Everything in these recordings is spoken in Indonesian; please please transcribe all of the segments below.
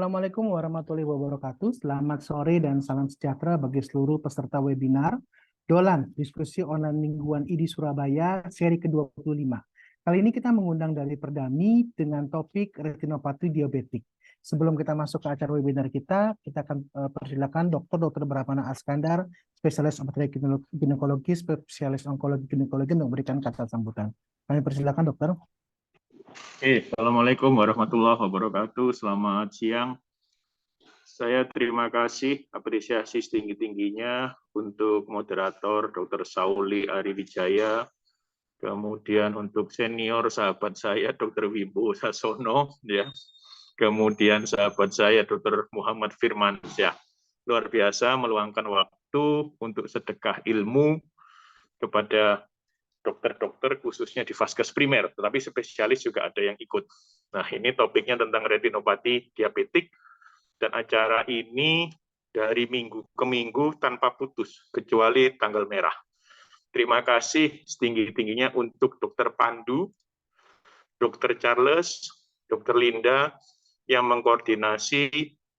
Assalamualaikum warahmatullahi wabarakatuh. Selamat sore dan salam sejahtera bagi seluruh peserta webinar Dolan, Diskusi Online Mingguan ID Surabaya, seri ke-25. Kali ini kita mengundang dari Perdami dengan topik retinopati diabetik. Sebelum kita masuk ke acara webinar kita akan persilakan Dr. Brahmana Askandar, spesialis obstetrik ginekologi, spesialis onkologi ginekologi untuk memberikan kata sambutan. Kami persilakan, dokter. Assalamualaikum warahmatullahi wabarakatuh. Selamat siang. Saya terima kasih, apresiasi setinggi-tingginya untuk moderator Dr. Sauli Ariwijaya, kemudian untuk senior sahabat saya Dr. Wimbo Sasono, ya, kemudian sahabat saya Dr. Muhammad Firmansyah. Luar biasa meluangkan waktu untuk sedekah ilmu kepada dokter-dokter khususnya di vaskes primer, tetapi spesialis juga ada yang ikut. Nah, ini topiknya tentang retinopati diabetik, dan acara ini dari minggu ke minggu tanpa putus, kecuali tanggal merah. Terima kasih setinggi-tingginya untuk Dokter Pandu, Dokter Charles, Dokter Linda, yang mengkoordinasi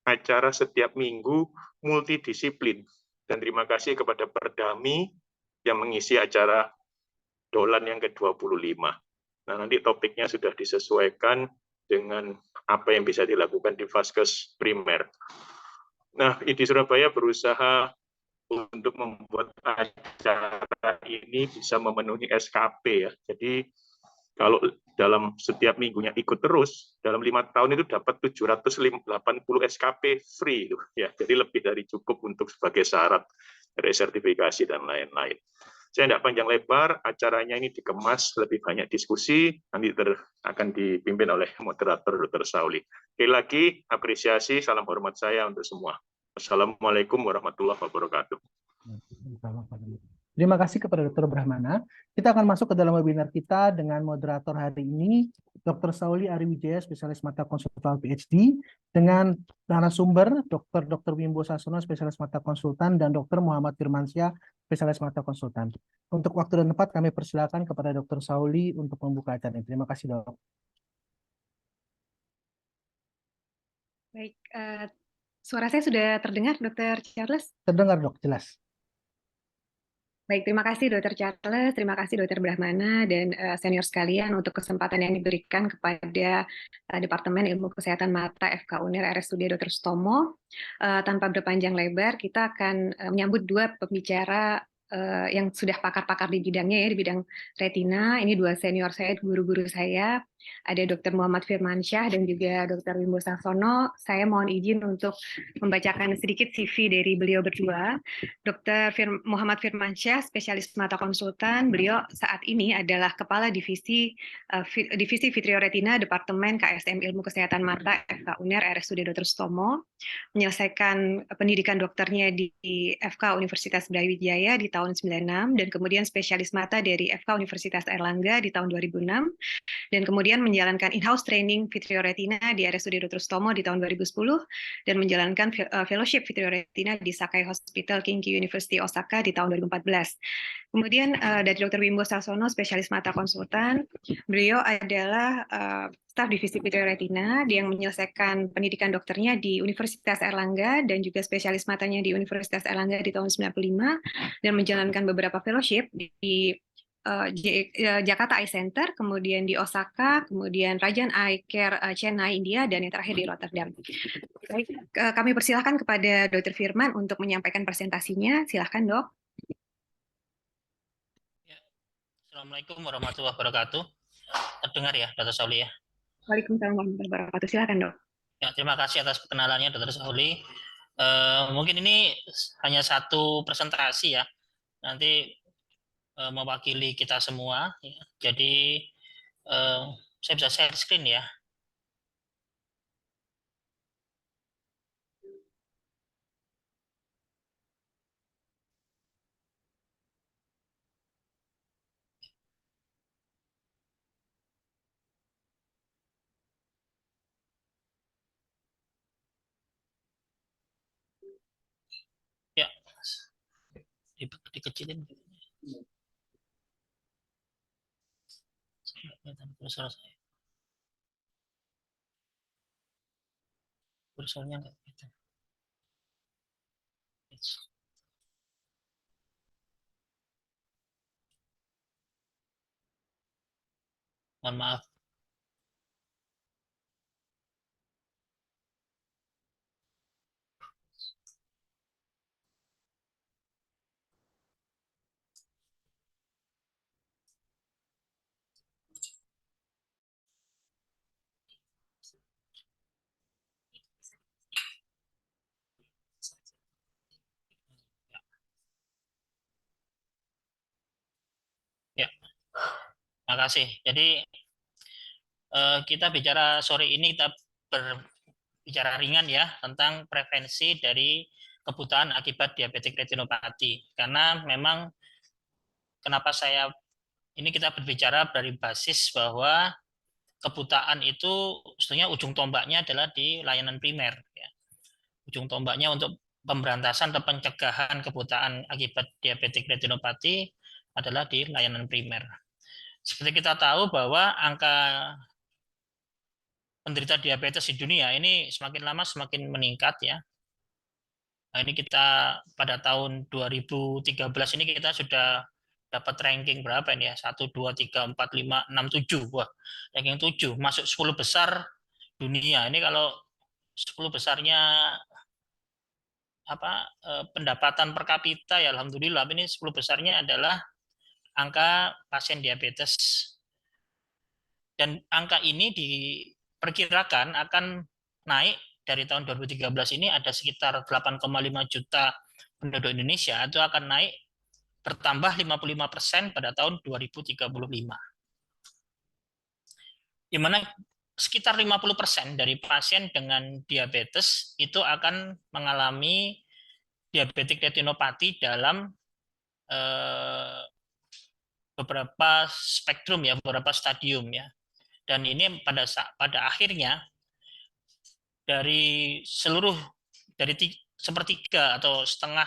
acara setiap minggu multidisiplin. Dan terima kasih kepada Perdami yang mengisi acara Dolan yang ke-25. Nah, nanti topiknya sudah disesuaikan dengan apa yang bisa dilakukan di vaskes primer. Nah, ID Surabaya berusaha untuk membuat acara ini bisa memenuhi SKP ya. Jadi kalau dalam setiap minggunya ikut terus, dalam 5 tahun itu dapat 780 SKP free. Ya, jadi lebih dari cukup untuk sebagai syarat resertifikasi dan lain-lain. Saya tidak panjang lebar, acaranya ini dikemas lebih banyak diskusi, nanti akan dipimpin oleh moderator Dr. Sauli. Sekali lagi, apresiasi, salam hormat saya untuk semua. Assalamualaikum warahmatullahi wabarakatuh. Terima kasih kepada Dr. Brahmana. Kita akan masuk ke dalam webinar kita dengan moderator hari ini, Dr. Sauli Ariwijaya, spesialis mata konsultan PhD, dengan narasumber Dr. Wimbo Sasono, spesialis mata konsultan, dan Dr. Muhammad Firmansyah, spesialis mata konsultan. Untuk waktu dan tempat kami persilakan kepada Dr. Sauli untuk membuka acara ini. Terima kasih, Dok. Baik, suara saya sudah terdengar, Dr. Charles? Terdengar, Dok, jelas. Baik, terima kasih Dr. Charles, terima kasih Dr. Brahmana dan senior sekalian untuk kesempatan yang diberikan kepada Departemen Ilmu Kesehatan Mata FK Uner RSUD Dr. Sutomo. Tanpa berpanjang lebar, kita akan menyambut dua pembicara yang sudah pakar-pakar di bidangnya ya, di bidang retina. Ini dua senior saya, guru-guru saya. Ada Dr. Muhammad Firmansyah dan juga Dr. Wimbo Sasono. Saya mohon izin untuk membacakan sedikit CV dari beliau berdua. Dr. Muhammad Firmansyah, spesialis mata konsultan. Beliau saat ini adalah Kepala Divisi Vitreoretina Departemen KSM Ilmu Kesehatan Mata FK Uner RSUD Dr. Sutomo. Menyelesaikan pendidikan dokternya di FK Universitas Brawijaya di tahun 96 dan kemudian spesialis mata dari FK Universitas Airlangga di tahun 2006 dan kemudian menjalankan in-house training Vitreoretina di RSUD Dr. Sutomo di tahun 2010 dan menjalankan fellowship Vitreoretina di Sakai Hospital Kinki University Osaka di tahun 2014. Kemudian dari Dr. Wimbo Sasono, spesialis mata konsultan, beliau adalah staf divisi Vitreoretina yang menyelesaikan pendidikan dokternya di Universitas Airlangga dan juga spesialis matanya di Universitas Airlangga di tahun 95 dan menjalankan beberapa fellowship di Jakarta Eye Center, kemudian di Osaka, kemudian Rajan Eye Care Chennai, India, dan yang terakhir di Rotterdam. Baik, kami persilahkan kepada Dr. Firman untuk menyampaikan presentasinya. Silahkan, Dok. Assalamualaikum warahmatullahi wabarakatuh. Terdengar ya, Dr. Sauli ya? Waalaikumsalam warahmatullahi wabarakatuh. Silahkan, Dok. Ya, terima kasih atas perkenalannya, Dr. Sauli. Mungkin ini hanya satu presentasi ya. Nanti mewakili kita semua. Ya. Jadi saya bisa share screen ya. Ya, dikecilin. Kursornya nggak gitu. Mohon maaf. Ya, makasih. Jadi kita bicara sore ini kita berbicara ringan ya tentang prevensi dari kebutaan akibat diabetik retinopati. Karena memang kenapa ini kita berbicara dari basis bahwa kebutaan itu sebetulnya ujung tombaknya adalah di layanan primer. Ya. Ujung tombaknya untuk pemberantasan atau pencegahan kebutaan akibat diabetik retinopati adalah di layanan primer. Seperti kita tahu bahwa angka penderita diabetes di dunia ini semakin lama semakin meningkat ya. Nah, ini kita pada tahun 2013 ini kita sudah dapat ranking berapa ini ya? 1, 2, 3, 4, 5, 6, 7. Wah, ranking 7. Masuk 10 besar dunia. Ini kalau 10 besarnya pendapatan per kapita ya alhamdulillah. Ini 10 besarnya adalah angka pasien diabetes. Dan angka ini diperkirakan akan naik dari tahun 2013 ini ada sekitar 8,5 juta penduduk Indonesia itu akan naik bertambah 55% pada tahun 2035. Di mana sekitar 50% dari pasien dengan diabetes itu akan mengalami diabetik retinopati dalam beberapa spektrum ya, beberapa stadium ya. Dan ini pada akhirnya dari sepertiga atau setengah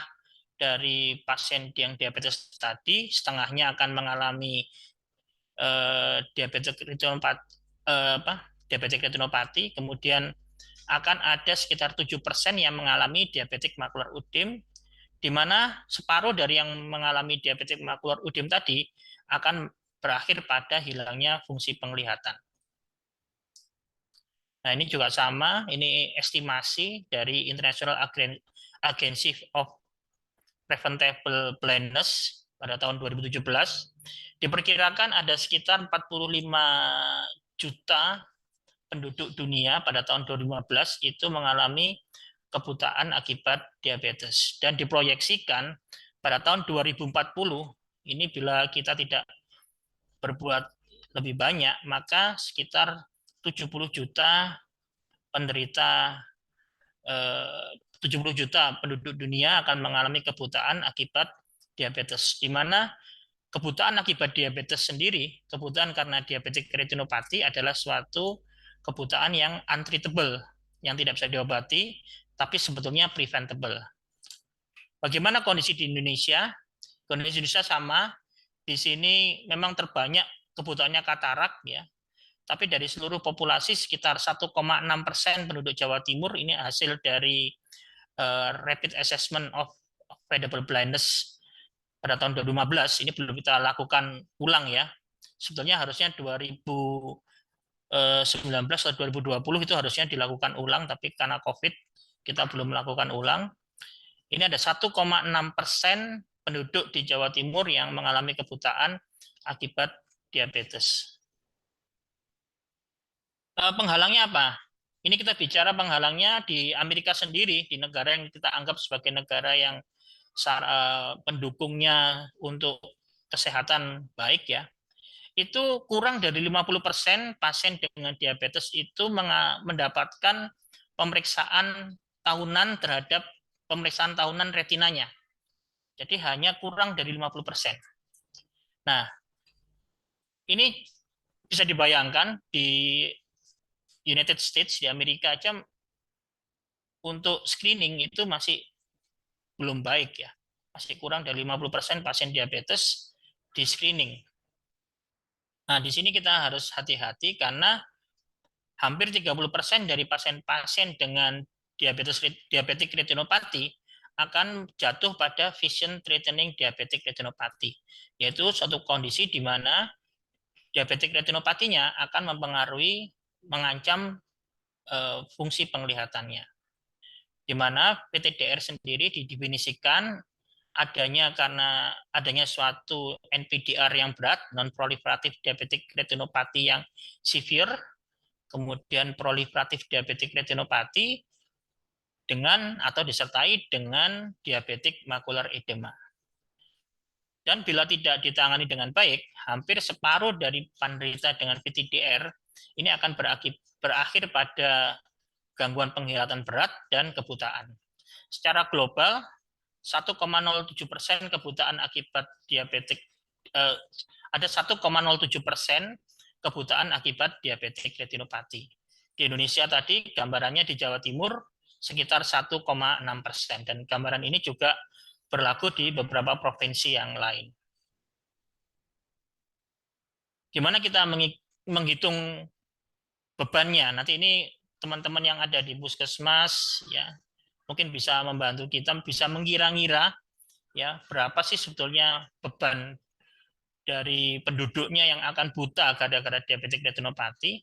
dari pasien yang diabetes tadi, setengahnya akan mengalami diabetes retinopati, kemudian akan ada sekitar 7% yang mengalami diabetik makular udem, di mana separuh dari yang mengalami diabetik makular udem tadi akan berakhir pada hilangnya fungsi penglihatan. Nah, ini juga sama, ini estimasi dari International Agency of Preventable Blindness pada tahun 2017. Diperkirakan ada sekitar 45 juta penduduk dunia pada tahun 2015 itu mengalami kebutaan akibat diabetes. Dan diproyeksikan pada tahun 2040, ini bila kita tidak berbuat lebih banyak, maka sekitar 70 juta penderita 70 juta penduduk dunia akan mengalami kebutaan akibat diabetes, di mana kebutaan akibat diabetes sendiri, kebutaan karena diabetik retinopati adalah suatu kebutaan yang untreatable, yang tidak bisa diobati, tapi sebetulnya preventable. Bagaimana kondisi di Indonesia? Kondisi Indonesia sama, di sini memang terbanyak kebutuhannya katarak ya. Tapi dari seluruh populasi sekitar 1,6% penduduk Jawa Timur ini hasil dari rapid assessment of avoidable blindness pada tahun 2015. Ini belum kita lakukan ulang ya. Sebetulnya harusnya 2019 atau 2020 itu harusnya dilakukan ulang, tapi karena COVID kita belum melakukan ulang. Ini ada 1,6% penduduk di Jawa Timur yang mengalami kebutaan akibat diabetes. Penghalangnya apa? Ini kita bicara penghalangnya di Amerika sendiri, di negara yang kita anggap sebagai negara yang pendukungnya untuk kesehatan baik ya. Itu kurang dari 50% pasien dengan diabetes itu mendapatkan pemeriksaan tahunan terhadap pemeriksaan tahunan retinanya. Jadi hanya kurang dari 50%. Nah, ini bisa dibayangkan di United States, di Amerika aja untuk screening itu masih belum baik ya. Masih kurang dari 50% pasien diabetes di screening. Nah, di sini kita harus hati-hati karena hampir 30% dari pasien-pasien dengan diabetic retinopathy akan jatuh pada vision threatening diabetic retinopathy, yaitu suatu kondisi di mana diabetic retinopatinya akan mengancam fungsi penglihatannya, di mana PTDR sendiri didefinisikan karena adanya suatu NPDR yang berat, non-proliferative diabetic retinopathy yang severe, kemudian proliferatif diabetic retinopathy dengan atau disertai dengan diabetic macular edema. Dan bila tidak ditangani dengan baik, hampir separuh dari penderita dengan VTDR ini akan berakhir pada gangguan penglihatan berat dan kebutaan. Secara global, 1,07% kebutaan akibat diabetik ada 1,07% kebutaan akibat diabetik retinopati. Di Indonesia tadi gambarannya di Jawa Timur sekitar 1,6%, dan gambaran ini juga berlaku di beberapa provinsi yang lain. Gimana kita menghitung bebannya? Nanti ini teman-teman yang ada di puskesmas ya mungkin bisa membantu kita, bisa mengira-ngira ya berapa sih sebetulnya beban dari penduduknya yang akan buta gara-gara diabetic retinopathy.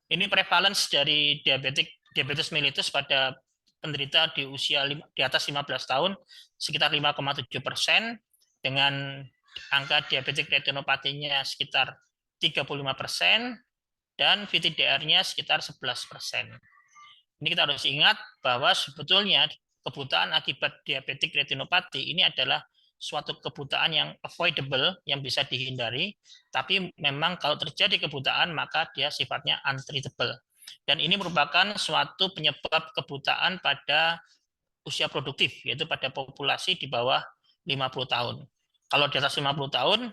Ini prevalence dari diabetes mellitus pada penderita di usia di atas 15 tahun sekitar 5,7%, dengan angka diabetic retinopatinya sekitar 35%, dan VTDR-nya sekitar 11%. Ini kita harus ingat bahwa sebetulnya kebutaan akibat diabetic retinopathy ini adalah suatu kebutaan yang avoidable, yang bisa dihindari, tapi memang kalau terjadi kebutaan maka dia sifatnya untreatable. Dan ini merupakan suatu penyebab kebutaan pada usia produktif, yaitu pada populasi di bawah 50 tahun. Kalau di atas 50 tahun,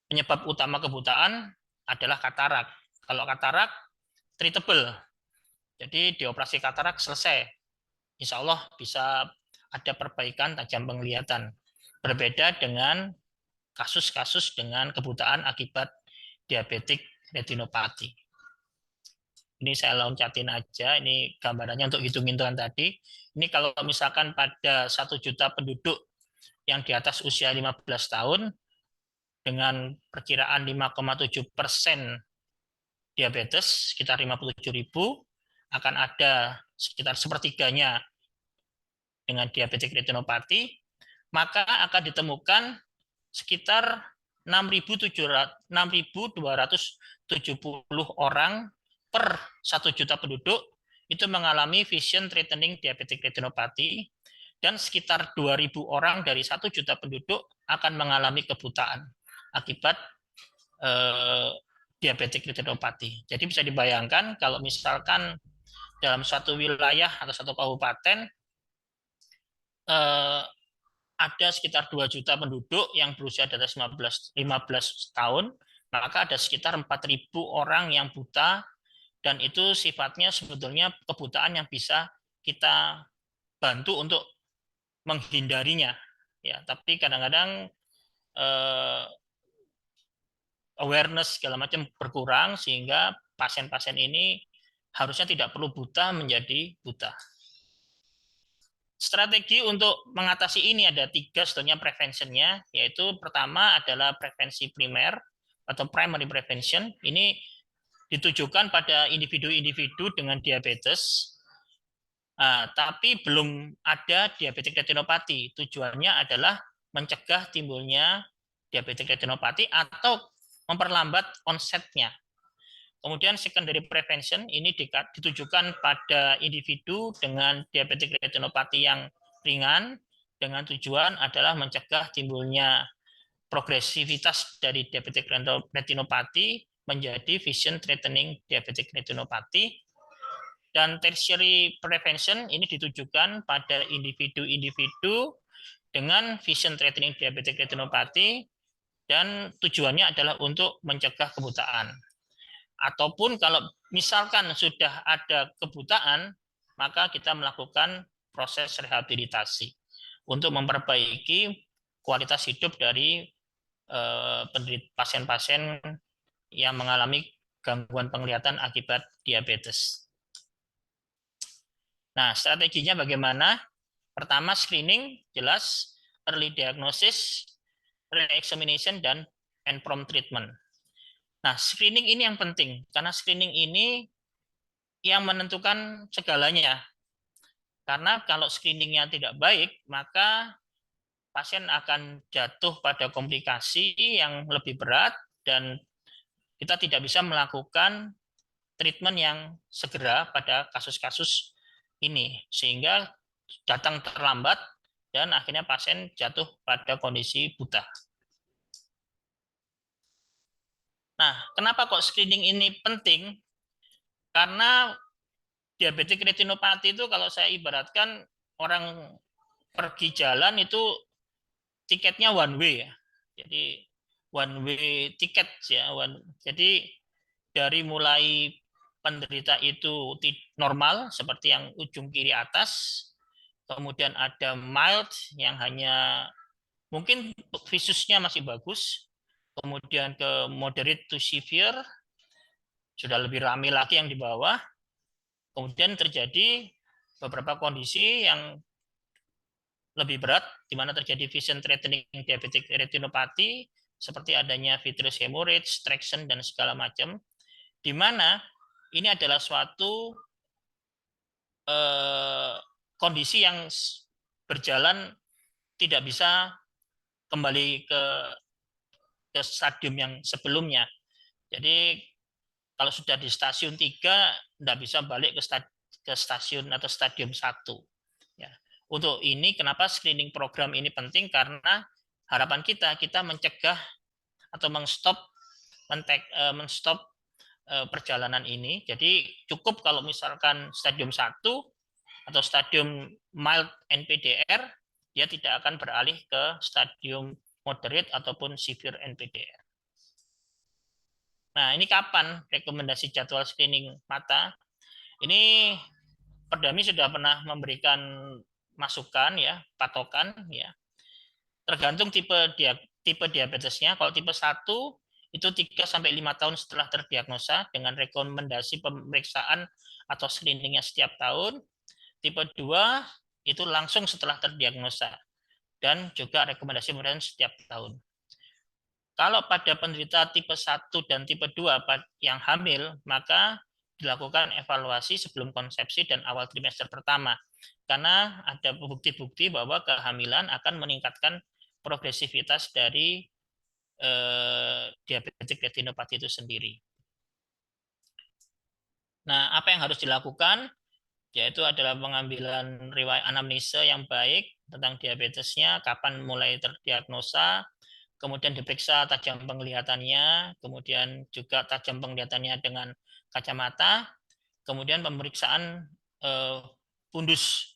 penyebab utama kebutaan adalah katarak. Kalau katarak, treatable. Jadi dioperasi katarak selesai. Insya Allah bisa ada perbaikan tajam penglihatan. Berbeda dengan kasus-kasus dengan kebutaan akibat diabetic retinopathy. Ini saya loncatin aja, ini gambarannya untuk hitung-hitungan tadi. Ini kalau misalkan pada 1 juta penduduk yang di atas usia 15 tahun, dengan perkiraan 5,7% diabetes, sekitar 57.000, akan ada sekitar sepertiganya dengan diabetic retinopathy, maka akan ditemukan sekitar 6.270 orang per 1 juta penduduk itu mengalami vision threatening diabetic retinopathy, dan sekitar 2.000 orang dari 1 juta penduduk akan mengalami kebutaan akibat diabetic retinopathy. Jadi bisa dibayangkan kalau misalkan dalam suatu wilayah atau satu kabupaten ada sekitar 2 juta penduduk yang berusia di atas 15 tahun, maka ada sekitar 4.000 orang yang buta, dan itu sifatnya sebetulnya kebutaan yang bisa kita bantu untuk menghindarinya. Ya, tapi kadang-kadang awareness segala macam berkurang sehingga pasien-pasien ini harusnya tidak perlu buta menjadi buta. Strategi untuk mengatasi ini ada 3 sebetulnya preventionnya, yaitu pertama adalah prevensi primer atau primary prevention. Ini ditujukan pada individu-individu dengan diabetes, tapi belum ada diabetic retinopathy. Tujuannya adalah mencegah timbulnya diabetic retinopathy atau memperlambat onsetnya. Kemudian secondary prevention ini ditujukan pada individu dengan diabetic retinopathy yang ringan, dengan tujuan adalah mencegah timbulnya progresivitas dari diabetic retinopathy menjadi vision threatening diabetic retinopathy. Dan tertiary prevention ini ditujukan pada individu-individu dengan vision threatening diabetic retinopathy, dan tujuannya adalah untuk mencegah kebutaan. Ataupun kalau misalkan sudah ada kebutaan, maka kita melakukan proses rehabilitasi untuk memperbaiki kualitas hidup dari pasien-pasien yang mengalami gangguan penglihatan akibat diabetes. Nah, strateginya bagaimana? Pertama, screening, jelas, early diagnosis, re-examination, dan and prompt treatment. Nah, screening ini yang penting, karena screening ini yang menentukan segalanya. Karena kalau screeningnya tidak baik, maka pasien akan jatuh pada komplikasi yang lebih berat dan kita tidak bisa melakukan treatment yang segera pada kasus-kasus ini, sehingga datang terlambat dan akhirnya pasien jatuh pada kondisi buta. Nah, kenapa kok screening ini penting? Karena diabetik retinopati itu kalau saya ibaratkan orang pergi jalan itu tiketnya one way ya. Jadi one way tiket ya. Jadi dari mulai penderita itu normal seperti yang ujung kiri atas, kemudian ada mild yang hanya mungkin visusnya masih bagus, kemudian ke moderate to severe, sudah lebih ramai lagi yang di bawah, kemudian terjadi beberapa kondisi yang lebih berat, di mana terjadi vision threatening diabetic retinopathy, seperti adanya vitreous hemorrhage, traction, dan segala macam, di mana ini adalah suatu kondisi yang berjalan tidak bisa kembali ke stadium yang sebelumnya. Jadi kalau sudah di stasiun 3, tidak bisa balik ke stasiun atau stadium 1. Ya. Untuk ini kenapa screening program ini penting, karena harapan kita mencegah atau men-stop perjalanan ini. Jadi cukup kalau misalkan stadium 1 atau stadium mild NPDR, dia tidak akan beralih ke stadium moderate ataupun severe NPDR. Nah, ini kapan rekomendasi jadwal screening mata? Ini Perdami sudah pernah memberikan masukan ya, patokan ya. Tergantung tipe diabetesnya. Kalau tipe 1 itu 3 sampai 5 tahun setelah terdiagnosa dengan rekomendasi pemeriksaan atau screeningnya setiap tahun. Tipe 2 itu langsung setelah terdiagnosa dan juga rekomendasi pemeriksaan setiap tahun. Kalau pada penderita tipe 1 dan tipe 2 yang hamil, maka dilakukan evaluasi sebelum konsepsi dan awal trimester pertama. Karena ada bukti-bukti bahwa kehamilan akan meningkatkan progresivitas dari diabetik retinopati itu sendiri. Nah, apa yang harus dilakukan? Yaitu adalah pengambilan riwayat anamnesa yang baik tentang diabetesnya, kapan mulai terdiagnosa, kemudian diperiksa tajam penglihatannya, kemudian juga tajam penglihatannya dengan kacamata, kemudian pemeriksaan fundus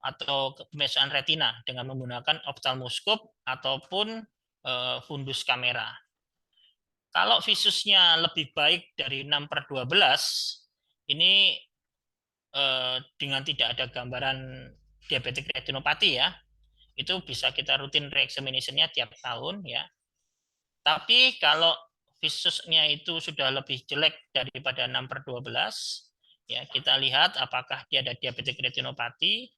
atau pemeriksaan retina dengan menggunakan ophthalmoscope ataupun fundus kamera. Kalau visusnya lebih baik dari 6/12, ini dengan tidak ada gambaran diabetik retinopati ya, itu bisa kita rutin re-examination-nya tiap tahun ya. Tapi kalau visusnya itu sudah lebih jelek daripada 6/12, ya kita lihat apakah dia ada diabetik retinopati.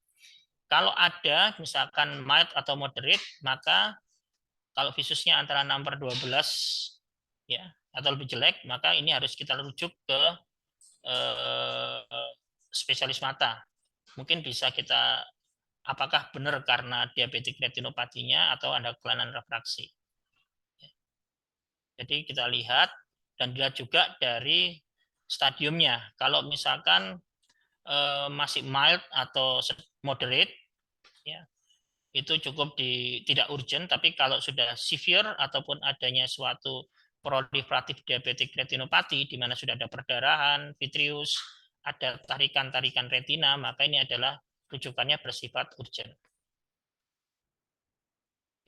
Kalau ada misalkan mild atau moderate, maka kalau visusnya antara 6/12 ya atau lebih jelek, maka ini harus kita rujuk ke spesialis mata. Mungkin bisa kita apakah benar karena diabetik retinopatinya atau ada kelainan refraksi. Jadi kita lihat dan dilihat juga dari stadiumnya. Kalau misalkan masih mild atau moderate, ya itu cukup tidak urgent. Tapi kalau sudah severe ataupun adanya suatu proliferatif diabetik retinopati di mana sudah ada perdarahan, vitreous, ada tarikan-tarikan retina, maka ini adalah rujukannya bersifat urgent.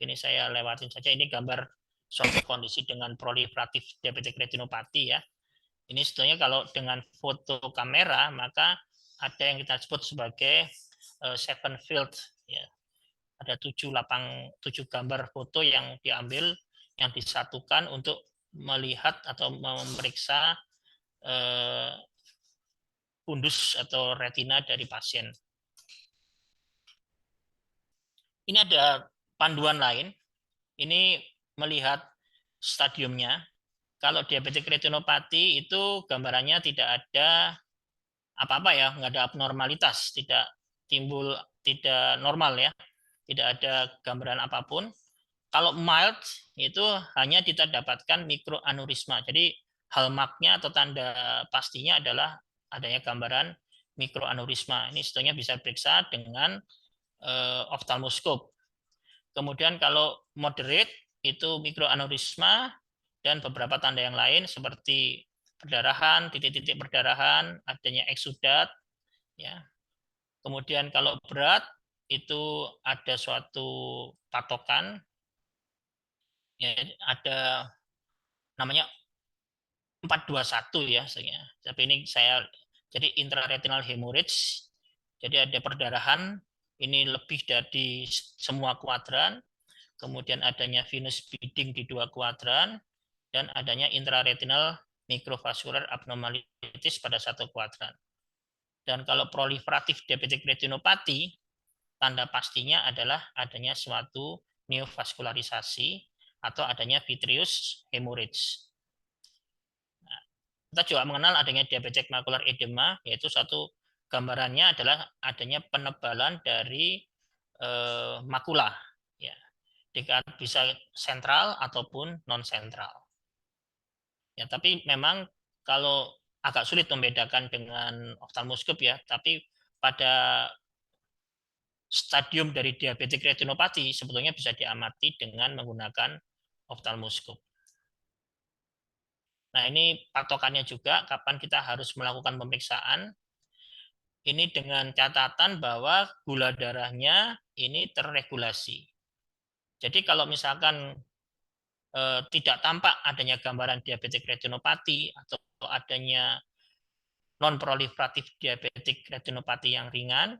Ini saya lewatin saja. Ini gambar suatu kondisi dengan proliferatif diabetik retinopati ya. Ini sebetulnya kalau dengan foto kamera maka ada yang kita sebut sebagai seven field ya. Ada 7 gambar foto yang diambil yang disatukan untuk melihat atau memeriksa fundus atau retina dari pasien. Ini ada panduan lain. Ini melihat stadiumnya. Kalau diabetik retinopati itu gambarannya tidak ada apa-apa ya, nggak ada abnormalitas, tidak timbul, tidak normal ya, tidak ada gambaran apapun. Kalau mild itu hanya kita dapatkan mikroaneurisma. Jadi hallmarknya atau tanda pastinya adalah adanya gambaran mikroaneurisma. Ini sebetulnya bisa periksa dengan oftalmoskop. Kemudian kalau moderate itu mikroaneurisma dan beberapa tanda yang lain seperti perdarahan, titik-titik perdarahan, adanya eksudat, ya. Kemudian kalau berat itu ada suatu patokan, ya, ada namanya 421 ya, tapi ini saya jadi intraretinal hemorrhage, jadi ada perdarahan, ini lebih dari semua kuadran, kemudian adanya venous bleeding di 2 kuadran, dan adanya intraretinal microvascular abnormalities pada 1 kuadran. Dan kalau proliferatif diabetic retinopathy, tanda pastinya adalah adanya suatu neovaskularisasi atau adanya vitreous hemorrhage. Nah, kita juga mengenal adanya diabetic macular edema, yaitu satu gambarannya adalah adanya penebalan dari makula, ya, bisa sentral ataupun non sentral. Ya, tapi memang kalau agak sulit membedakan dengan oftalmoskop ya, tapi pada stadium dari diabetik retinopati sebetulnya bisa diamati dengan menggunakan oftalmoskop. Nah, ini patokannya juga kapan kita harus melakukan pemeriksaan. Ini dengan catatan bahwa gula darahnya ini terregulasi. Jadi kalau misalkan tidak tampak adanya gambaran diabetik retinopati atau adanya non-proliferatif diabetik retinopati yang ringan,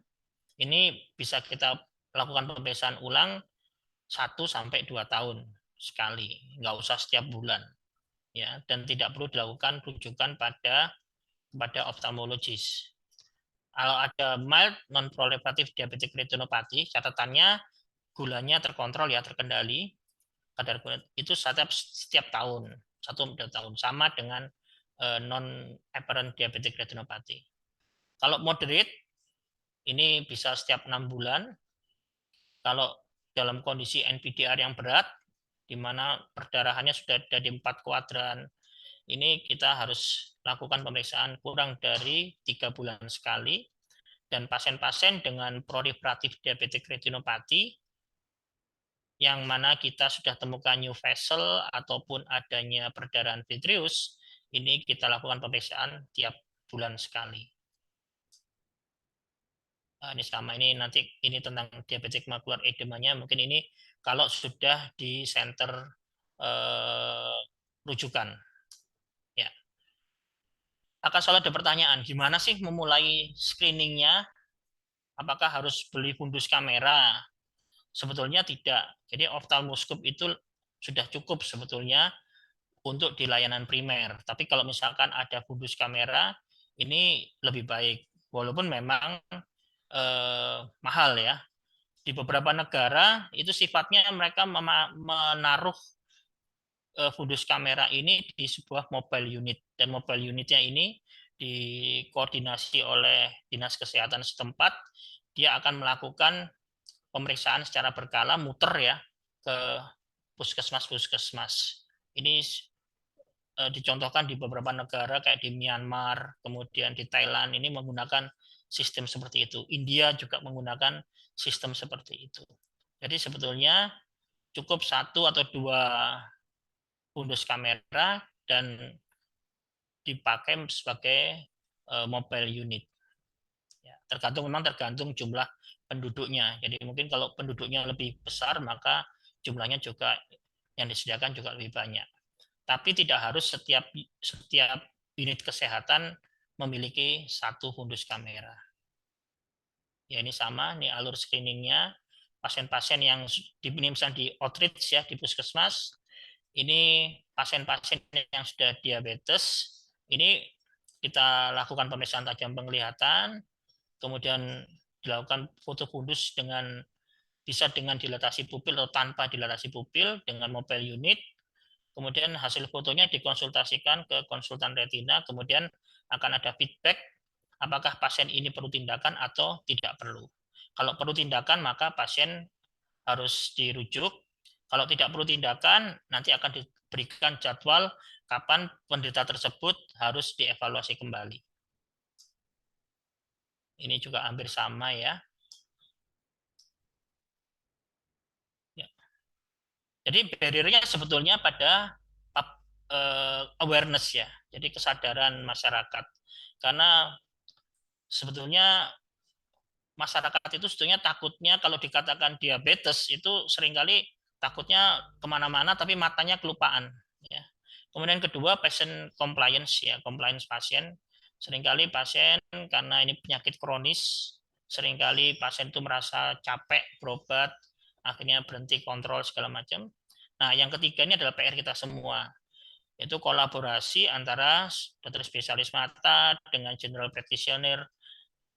ini bisa kita lakukan pemeriksaan ulang 1-2 tahun sekali, nggak usah setiap bulan, ya, dan tidak perlu dilakukan rujukan kepada oftalmologis. Kalau ada mild non-proliferative diabetic retinopathy, catatannya gulanya terkontrol ya, terkendali, kadar gula itu setiap tahun, 1-2 tahun, sama dengan non apparent diabetic retinopathy. Kalau moderate ini bisa setiap 6 bulan. Kalau dalam kondisi NPDR yang berat, di mana perdarahannya sudah ada di 4 kuadran, ini kita harus lakukan pemeriksaan kurang dari 3 bulan sekali. Dan pasien-pasien dengan proliferatif diabetic retinopathy, yang mana kita sudah temukan new vessel ataupun adanya perdarahan vitreous, ini kita lakukan pemeriksaan tiap bulan sekali. Nah, ini sama, ini nanti ini tentang diabetic macular edemanya, mungkin ini kalau sudah di center rujukan. Ya. Akan selalu ada pertanyaan, gimana sih memulai screeningnya? Apakah harus beli fundus kamera? Sebetulnya tidak. Jadi oftalmoskop itu sudah cukup sebetulnya untuk di layanan primer. Tapi kalau misalkan ada fundus kamera, ini lebih baik. Walaupun memang mahal ya. Di beberapa negara itu sifatnya mereka menaruh fundus kamera ini di sebuah mobile unit, dan mobile unitnya ini dikoordinasi oleh dinas kesehatan setempat. Dia akan melakukan pemeriksaan secara berkala, muter ya ke puskesmas-puskesmas. Ini dicontohkan di beberapa negara kayak di Myanmar, kemudian di Thailand ini menggunakan sistem seperti itu. India juga menggunakan sistem seperti itu. Jadi sebetulnya cukup 1 atau 2 fundus kamera dan dipakai sebagai mobile unit. Ya, memang tergantung jumlah penduduknya. Jadi mungkin kalau penduduknya lebih besar, maka jumlahnya juga yang disediakan juga lebih banyak. Tapi tidak harus setiap unit kesehatan memiliki 1 fundus kamera. Ya, ini sama, ini alur screeningnya. Pasien-pasien yang misalnya di outreach ya, di puskesmas, ini pasien-pasien yang sudah diabetes, ini kita lakukan pemeriksaan tajam penglihatan, kemudian dilakukan foto fundus dengan bisa dengan dilatasi pupil atau tanpa dilatasi pupil dengan mobile unit. Kemudian hasil fotonya dikonsultasikan ke konsultan retina, kemudian akan ada feedback apakah pasien ini perlu tindakan atau tidak perlu. Kalau perlu tindakan, maka pasien harus dirujuk. Kalau tidak perlu tindakan, nanti akan diberikan jadwal kapan penderita tersebut harus dievaluasi kembali. Ini juga hampir sama ya. Jadi barrier-nya sebetulnya pada awareness ya, jadi kesadaran masyarakat. Karena sebetulnya masyarakat itu sebetulnya takutnya kalau dikatakan diabetes itu seringkali takutnya kemana-mana tapi matanya kelupaan. Ya. Kemudian kedua patient compliance ya, compliance pasien. Seringkali pasien karena ini penyakit kronis, seringkali pasien itu merasa capek berobat, akhirnya berhenti kontrol segala macam. Nah, yang ketiga ini adalah PR kita semua, yaitu kolaborasi antara dokter spesialis mata dengan general practitioner,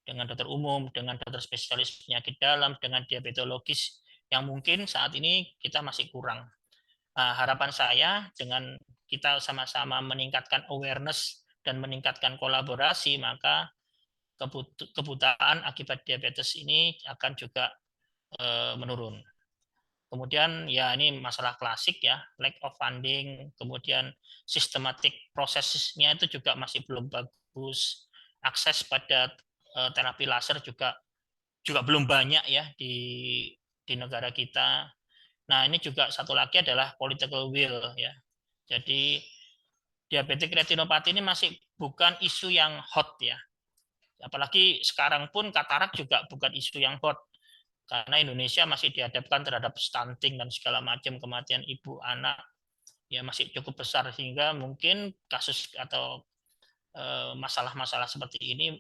dengan dokter umum, dengan dokter spesialis penyakit dalam, dengan diabetologis yang mungkin saat ini kita masih kurang. Nah, harapan saya dengan kita sama-sama meningkatkan awareness dan meningkatkan kolaborasi, maka kebutaan akibat diabetes ini akan juga menurun. Kemudian ya ini masalah klasik ya, lack of funding, kemudian sistematik prosesnya itu juga masih belum bagus, akses pada terapi laser juga belum banyak ya di negara kita. Nah, ini juga satu lagi adalah political will ya. Jadi diabetik retinopati ini masih bukan isu yang hot ya. Apalagi sekarang pun katarak juga bukan isu yang hot. Karena Indonesia masih dihadapkan terhadap stunting dan segala macam kematian ibu anak ya masih cukup besar, sehingga mungkin kasus atau masalah-masalah seperti ini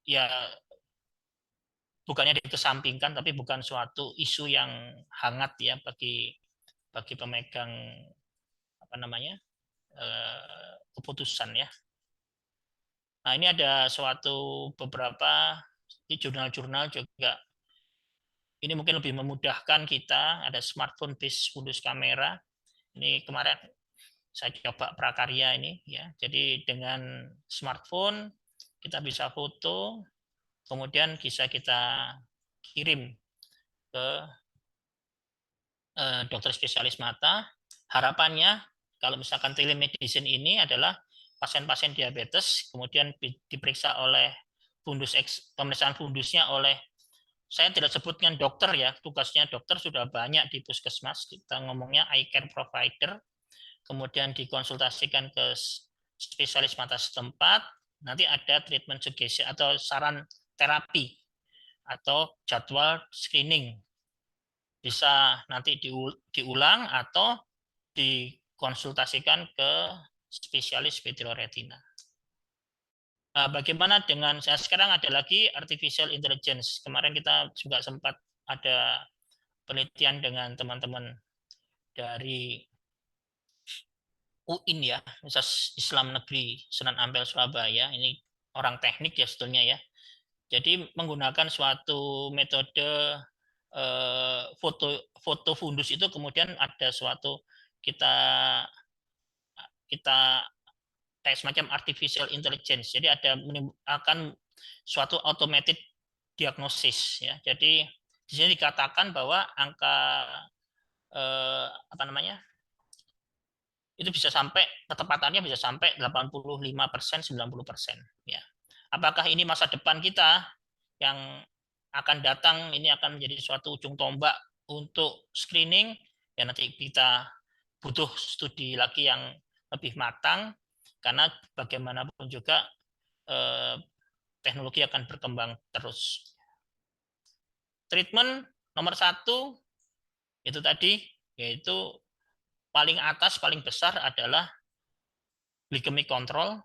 ya bukannya dikesampingkan tapi bukan suatu isu yang hangat ya bagi pemegang apa namanya keputusan ya. Nah, ini ada suatu beberapa di jurnal-jurnal juga. Ini mungkin lebih memudahkan kita, ada smartphone based fundus kamera. Ini kemarin saya coba prakarya ini ya. Jadi dengan smartphone kita bisa foto, kemudian bisa kita kirim ke dokter spesialis mata. Harapannya kalau misalkan telemedicine ini adalah pasien-pasien diabetes kemudian diperiksa oleh fundus pemeriksaan fundusnya oleh, saya tidak sebutkan dokter ya, tugasnya dokter sudah banyak di puskesmas, kita ngomongnya eye care provider, kemudian dikonsultasikan ke spesialis mata setempat, nanti ada treatment suggestion atau saran terapi atau jadwal screening, bisa nanti diulang atau dikonsultasikan ke spesialis vitreoretina. Bagaimana dengan sekarang ada lagi artificial intelligence. Kemarin kita juga sempat ada penelitian dengan teman-teman dari UIN ya, Universitas Islam Negeri Sunan Ampel Surabaya. Ini orang teknik ya sebetulnya ya. Jadi menggunakan suatu metode foto fundus itu kemudian ada suatu kita kayak semacam artificial intelligence. Jadi akan suatu automated diagnosis ya. Jadi di sini dikatakan bahwa angka apa namanya? Itu bisa sampai ketepatannya bisa sampai 85%, 90% ya. Apakah ini masa depan kita yang akan datang ini akan menjadi suatu ujung tombak untuk screening? Ya nanti kita butuh studi lagi yang lebih matang, karena bagaimanapun juga teknologi akan berkembang terus. Treatment nomor 1 itu tadi, yaitu paling atas, paling besar adalah glycemic control,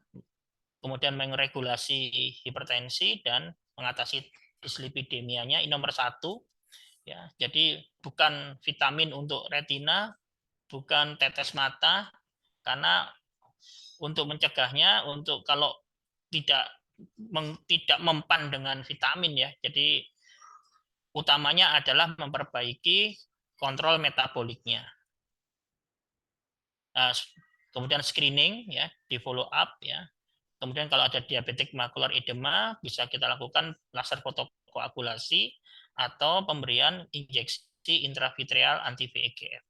kemudian meregulasi hipertensi dan mengatasi dislipidemianya, ini nomor 1. Ya, jadi bukan vitamin untuk retina, bukan tetes mata, karena untuk mencegahnya, untuk kalau tidak mempan dengan vitamin ya, jadi utamanya adalah memperbaiki kontrol metaboliknya. Kemudian screening ya, di follow up ya. Kemudian kalau ada diabetik makular edema bisa kita lakukan laser fotokoagulasi atau pemberian injeksi intravitreal anti-VEGF.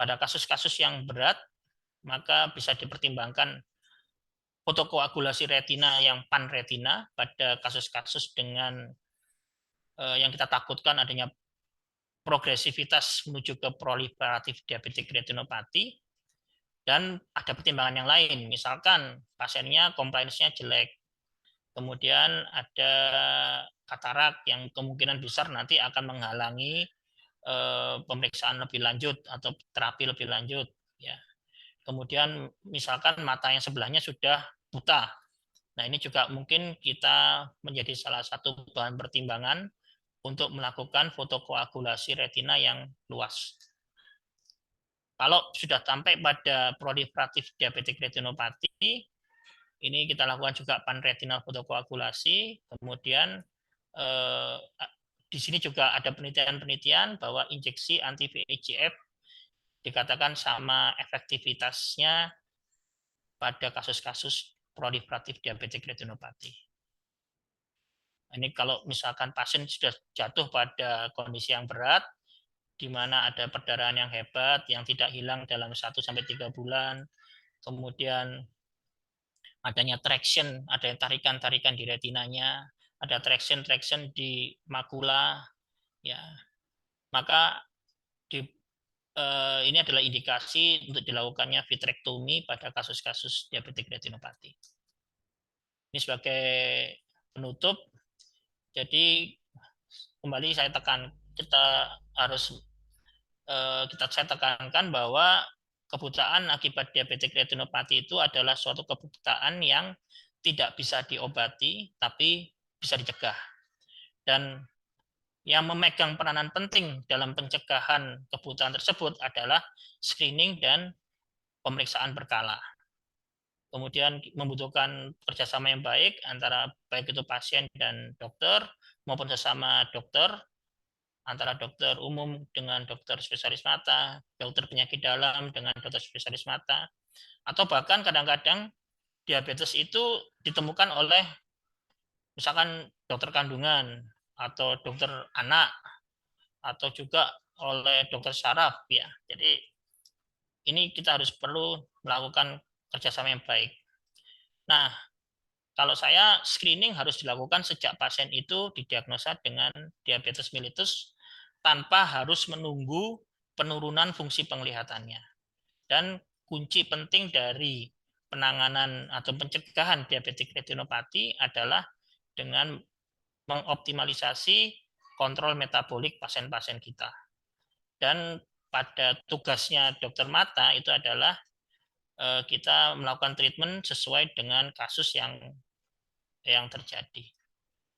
Pada kasus-kasus yang berat maka bisa dipertimbangkan fotokoagulasi retina yang panretina pada kasus-kasus dengan yang kita takutkan adanya progresivitas menuju ke proliferatif diabetik retinopati. Dan ada pertimbangan yang lain, misalkan pasiennya compliance-nya jelek, kemudian ada katarak yang kemungkinan besar nanti akan menghalangi pemeriksaan lebih lanjut atau terapi lebih lanjut. Ya. Kemudian misalkan mata yang sebelahnya sudah buta. Nah ini juga mungkin kita menjadi salah satu bahan pertimbangan untuk melakukan fotokoagulasi retina yang luas. Kalau sudah sampai pada proliferatif diabetik retinopati, ini kita lakukan juga panretinal fotokoagulasi. Kemudian di sini juga ada penelitian-penelitian bahwa injeksi anti-VEGF dikatakan sama efektivitasnya pada kasus-kasus proliferatif diabetik retinopati. Ini kalau misalkan pasien sudah jatuh pada kondisi yang berat, di mana ada perdarahan yang hebat yang tidak hilang dalam 1-3 bulan, kemudian adanya traction, ada tarikan-tarikan di retinanya, ada traction di makula, ya maka ini adalah indikasi untuk dilakukannya vitrektomi pada kasus-kasus diabetik retinopati. Ini sebagai penutup, jadi kembali saya tekankan bahwa kebutaan akibat diabetik retinopati itu adalah suatu kebutaan yang tidak bisa diobati, tapi bisa dicegah. Dan yang memegang peranan penting dalam pencegahan kebutaan tersebut adalah screening dan pemeriksaan berkala. Kemudian membutuhkan kerjasama yang baik antara baik itu pasien dan dokter, maupun sesama dokter, antara dokter umum dengan dokter spesialis mata, dokter penyakit dalam dengan dokter spesialis mata, atau bahkan kadang-kadang diabetes itu ditemukan oleh misalkan dokter kandungan atau dokter anak atau juga oleh dokter saraf ya. Jadi ini kita harus perlu melakukan kerjasama yang baik. Nah, kalau saya screening harus dilakukan sejak pasien itu didiagnosa dengan diabetes mellitus tanpa harus menunggu penurunan fungsi penglihatannya. Dan kunci penting dari penanganan atau pencegahan diabetik retinopati adalah dengan mengoptimalisasi kontrol metabolik pasien-pasien kita. Dan pada tugasnya dokter mata itu adalah kita melakukan treatment sesuai dengan kasus yang terjadi.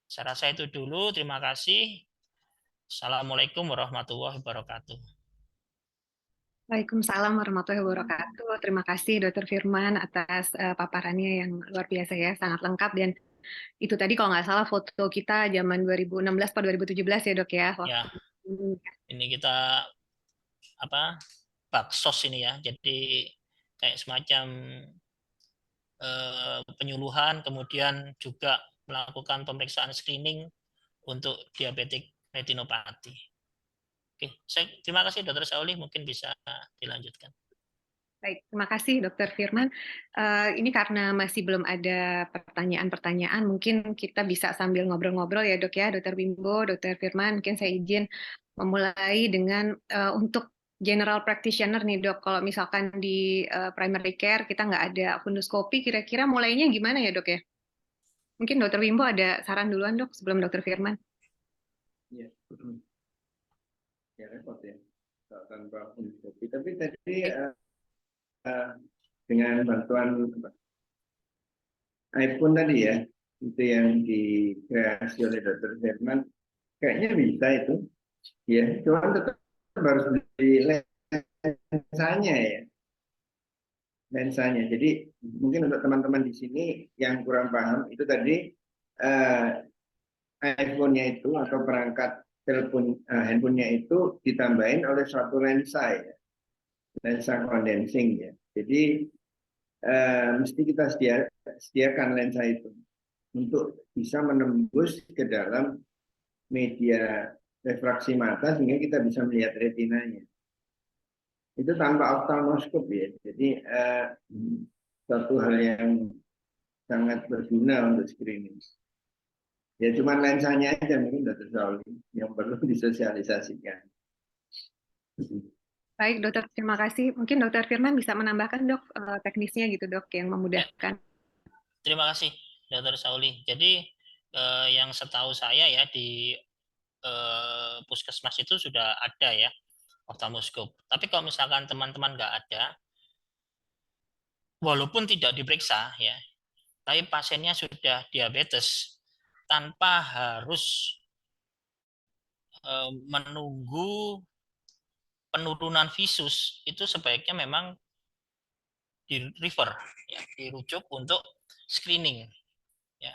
Saya rasa itu dulu. Terima kasih. Assalamualaikum warahmatullahi wabarakatuh. Waalaikumsalam warahmatullahi wabarakatuh. Terima kasih Dr. Firman atas paparannya yang luar biasa ya, sangat lengkap. Dan itu tadi kalau nggak salah foto kita zaman 2016 atau 2017 ya dok ya. Ya, ini kita baksos ini ya, jadi kayak semacam penyuluhan, kemudian juga melakukan pemeriksaan screening untuk diabetik retinopati. Oke, terima kasih Dr. Sauli, mungkin bisa dilanjutkan. Baik, terima kasih Dr. Firman. Ini karena masih belum ada pertanyaan-pertanyaan, mungkin kita bisa sambil ngobrol-ngobrol ya dok ya, Dr. Bimbo, Dr. Firman, mungkin saya izin memulai dengan untuk general practitioner nih dok, kalau misalkan di primary care kita nggak ada fundoskopi, kira-kira mulainya gimana ya dok ya? Mungkin Dr. Bimbo ada saran duluan dok sebelum Dr. Firman. Iya, ya repot ya, tanpa fundoskopi. Tapi tadi dengan bantuan iPhone tadi ya, itu yang dikreasi oleh Dr. Firman, kayaknya bisa itu, ya. Cuma tetap harus beli lensanya ya, lensanya. Jadi mungkin untuk teman-teman di sini yang kurang paham itu tadi iPhone-nya itu atau perangkat telepon handphonenya itu ditambahin oleh suatu lensa ya, lensa condensing ya. Jadi mesti kita sediakan lensa itu untuk bisa menembus ke dalam media refraksi mata sehingga kita bisa melihat retinanya. Itu tanpa oftalmoskop ya. Jadi suatu hal yang sangat berguna untuk screening. Ya cuma lensanya aja mungkin Dr. Sauli yang perlu disosialisasikan. Baik, Dokter, terima kasih. Mungkin Dokter Firman bisa menambahkan, Dok, teknisnya gitu, Dok, yang memudahkan. Terima kasih, Dr. Sauli. Jadi yang setahu saya ya di puskesmas itu sudah ada ya oftalmoskop. Tapi kalau misalkan teman-teman nggak ada, walaupun tidak diperiksa ya, tapi pasiennya sudah diabetes, tanpa harus menunggu penurunan visus, itu sebaiknya memang di-refer, ya, dirujuk untuk screening. Ya.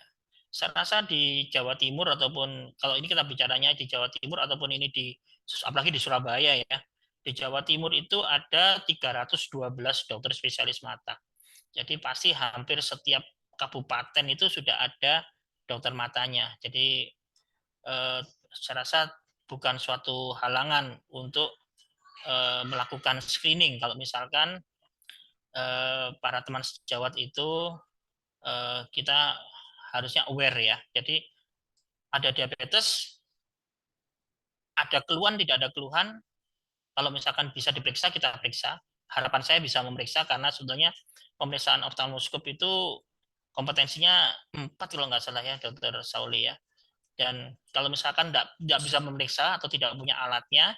Saya rasa di Jawa Timur ataupun kalau ini kita bicaranya di Jawa Timur ataupun ini apalagi di Surabaya ya, di Jawa Timur itu ada 312 dokter spesialis mata. Jadi pasti hampir setiap kabupaten itu sudah ada dokter matanya. Jadi saya rasa bukan suatu halangan untuk melakukan screening. Kalau misalkan para teman sejawat itu kita harusnya aware ya. Jadi ada diabetes, ada keluhan, tidak ada keluhan. Kalau misalkan bisa diperiksa, kita periksa. Harapan saya bisa memeriksa karena sebetulnya pemeriksaan oftalmoskop itu kompetensinya 4 kalau nggak salah ya, Dokter Sauli ya. Dan kalau misalkan tidak bisa memeriksa atau tidak punya alatnya,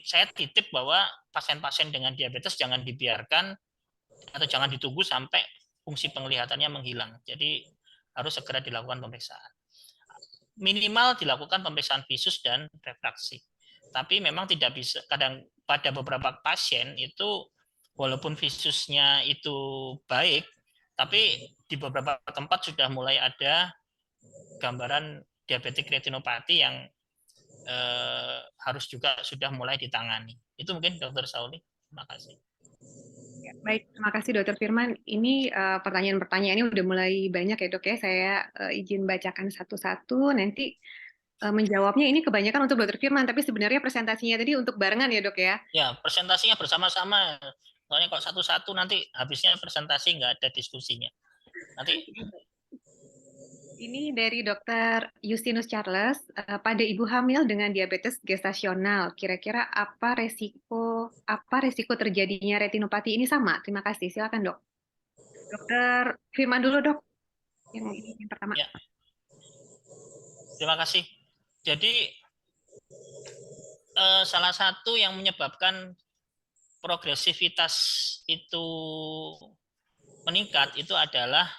saya titip bahwa pasien-pasien dengan diabetes jangan dibiarkan atau jangan ditunggu sampai fungsi penglihatannya menghilang. Jadi harus segera dilakukan pemeriksaan. Minimal dilakukan pemeriksaan visus dan refraksi. Tapi memang tidak bisa, kadang pada beberapa pasien itu walaupun visusnya itu baik, tapi di beberapa tempat sudah mulai ada gambaran diabetik retinopati yang harus juga sudah mulai ditangani. Itu mungkin Dokter Sauli. Terima kasih. Baik, terima kasih Dokter Firman. Ini pertanyaan-pertanyaannya udah mulai banyak ya Dok ya. Saya izin bacakan satu-satu. Nanti menjawabnya ini kebanyakan untuk Dokter Firman, tapi sebenarnya presentasinya tadi untuk barengan ya Dok ya. Ya, presentasinya bersama-sama. Soalnya kalau satu-satu nanti habisnya presentasi nggak ada diskusinya. Nanti ini dari Dr. Justinus Charles, pada ibu hamil dengan diabetes gestasional, kira-kira apa resiko terjadinya retinopati ini sama? Terima kasih, silakan Dok. Dokter Firman dulu Dok, yang pertama. Ya. Terima kasih. Jadi salah satu yang menyebabkan progresivitas itu meningkat itu adalah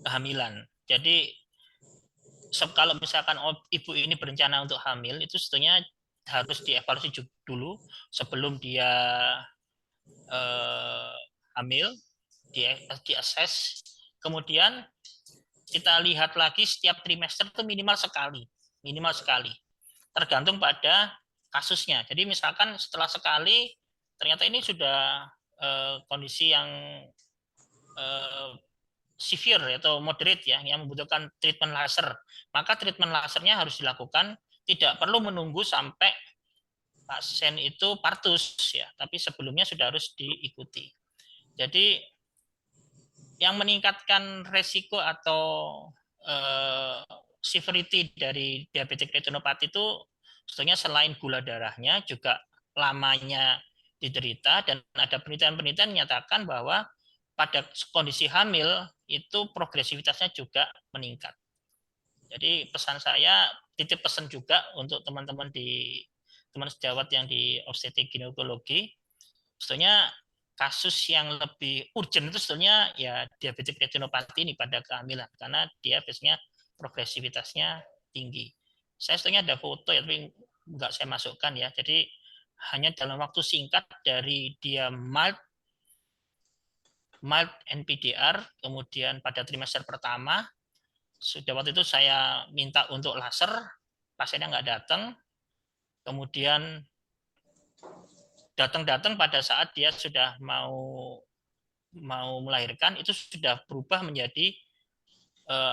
kehamilan. Jadi kalau misalkan ibu ini berencana untuk hamil, itu sebetulnya harus dievaluasi dulu sebelum dia hamil, diakses. Kemudian kita lihat lagi setiap trimester itu minimal sekali. Tergantung pada kasusnya. Jadi misalkan setelah sekali, ternyata ini sudah kondisi yang severe atau moderate ya, yang membutuhkan treatment laser, maka treatment lasernya harus dilakukan, tidak perlu menunggu sampai pasien itu partus ya, tapi sebelumnya sudah harus diikuti. Jadi yang meningkatkan resiko atau severity dari diabetic retinopathy itu sebetulnya selain gula darahnya juga lamanya diderita, dan ada penelitian-penelitian menyatakan bahwa pada kondisi hamil itu progresivitasnya juga meningkat. Jadi pesan saya, titip pesan juga untuk teman-teman teman sejawat yang di obstetrik ginekologi, sebetulnya kasus yang lebih urgent itu sebetulnya ya diabetik retinopati ini pada kehamilan, karena dia biasanya progresivitasnya tinggi. Saya sebetulnya ada foto ya, tapi nggak saya masukkan ya. Jadi hanya dalam waktu singkat dari dia mild NPDR, kemudian pada trimester pertama sudah waktu itu saya minta untuk laser, pasiennya nggak datang, kemudian datang pada saat dia sudah mau melahirkan, itu sudah berubah menjadi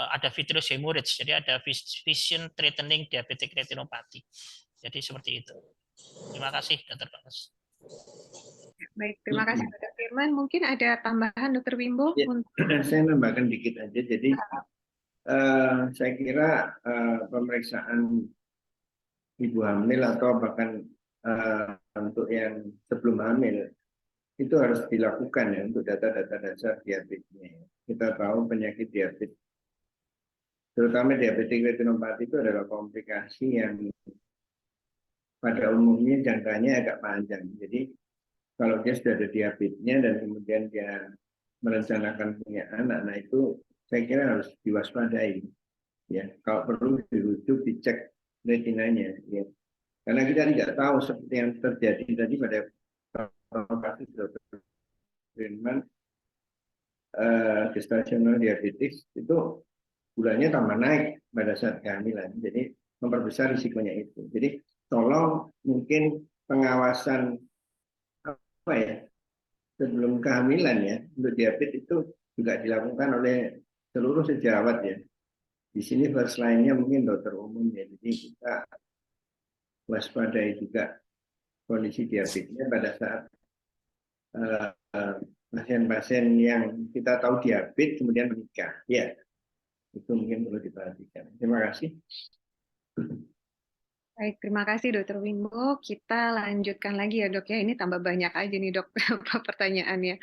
ada vitreous hemorrhage, jadi ada vision threatening diabetic retinopathy. Jadi seperti itu. Terima kasih, Dr. Bagus. Baik, terima kasih Dr. Firman. Mungkin ada tambahan Dr. Wimbo? Ya, saya nambahkan dikit aja. Jadi saya kira pemeriksaan ibu hamil atau bahkan untuk yang sebelum hamil itu harus dilakukan ya untuk data-data dasar diabetesnya. Kita tahu penyakit diabetes, terutama diabetik retinopati itu adalah komplikasi yang pada umumnya jangkanya agak panjang. Jadi kalau dia sudah ada diabetesnya dan kemudian dia merencanakan punya anak, nah itu saya kira harus diwaspadai. Ya, kalau perlu dirujuk dicek retinanya. Ya. Karena kita tidak tahu seperti yang terjadi tadi pada kasus Dr. Firman, gestasional diabetes itu gulanya tambah naik pada saat kehamilan. Jadi memperbesar risikonya itu. Jadi tolong mungkin pengawasan apa ya sebelum kehamilan ya untuk diabetes itu juga dilakukan oleh seluruh sejawat ya. Di sini first line-nya mungkin dokter umum ya. Jadi kita waspadai juga kondisi diabetesnya pada saat pasien-pasien yang kita tahu diabetes kemudian menikah. Ya, itu mungkin perlu diperhatikan. Terima kasih. Baik, terima kasih Dr. Wimbo. Kita lanjutkan lagi ya dok ya. Ini tambah banyak aja nih dok pertanyaannya.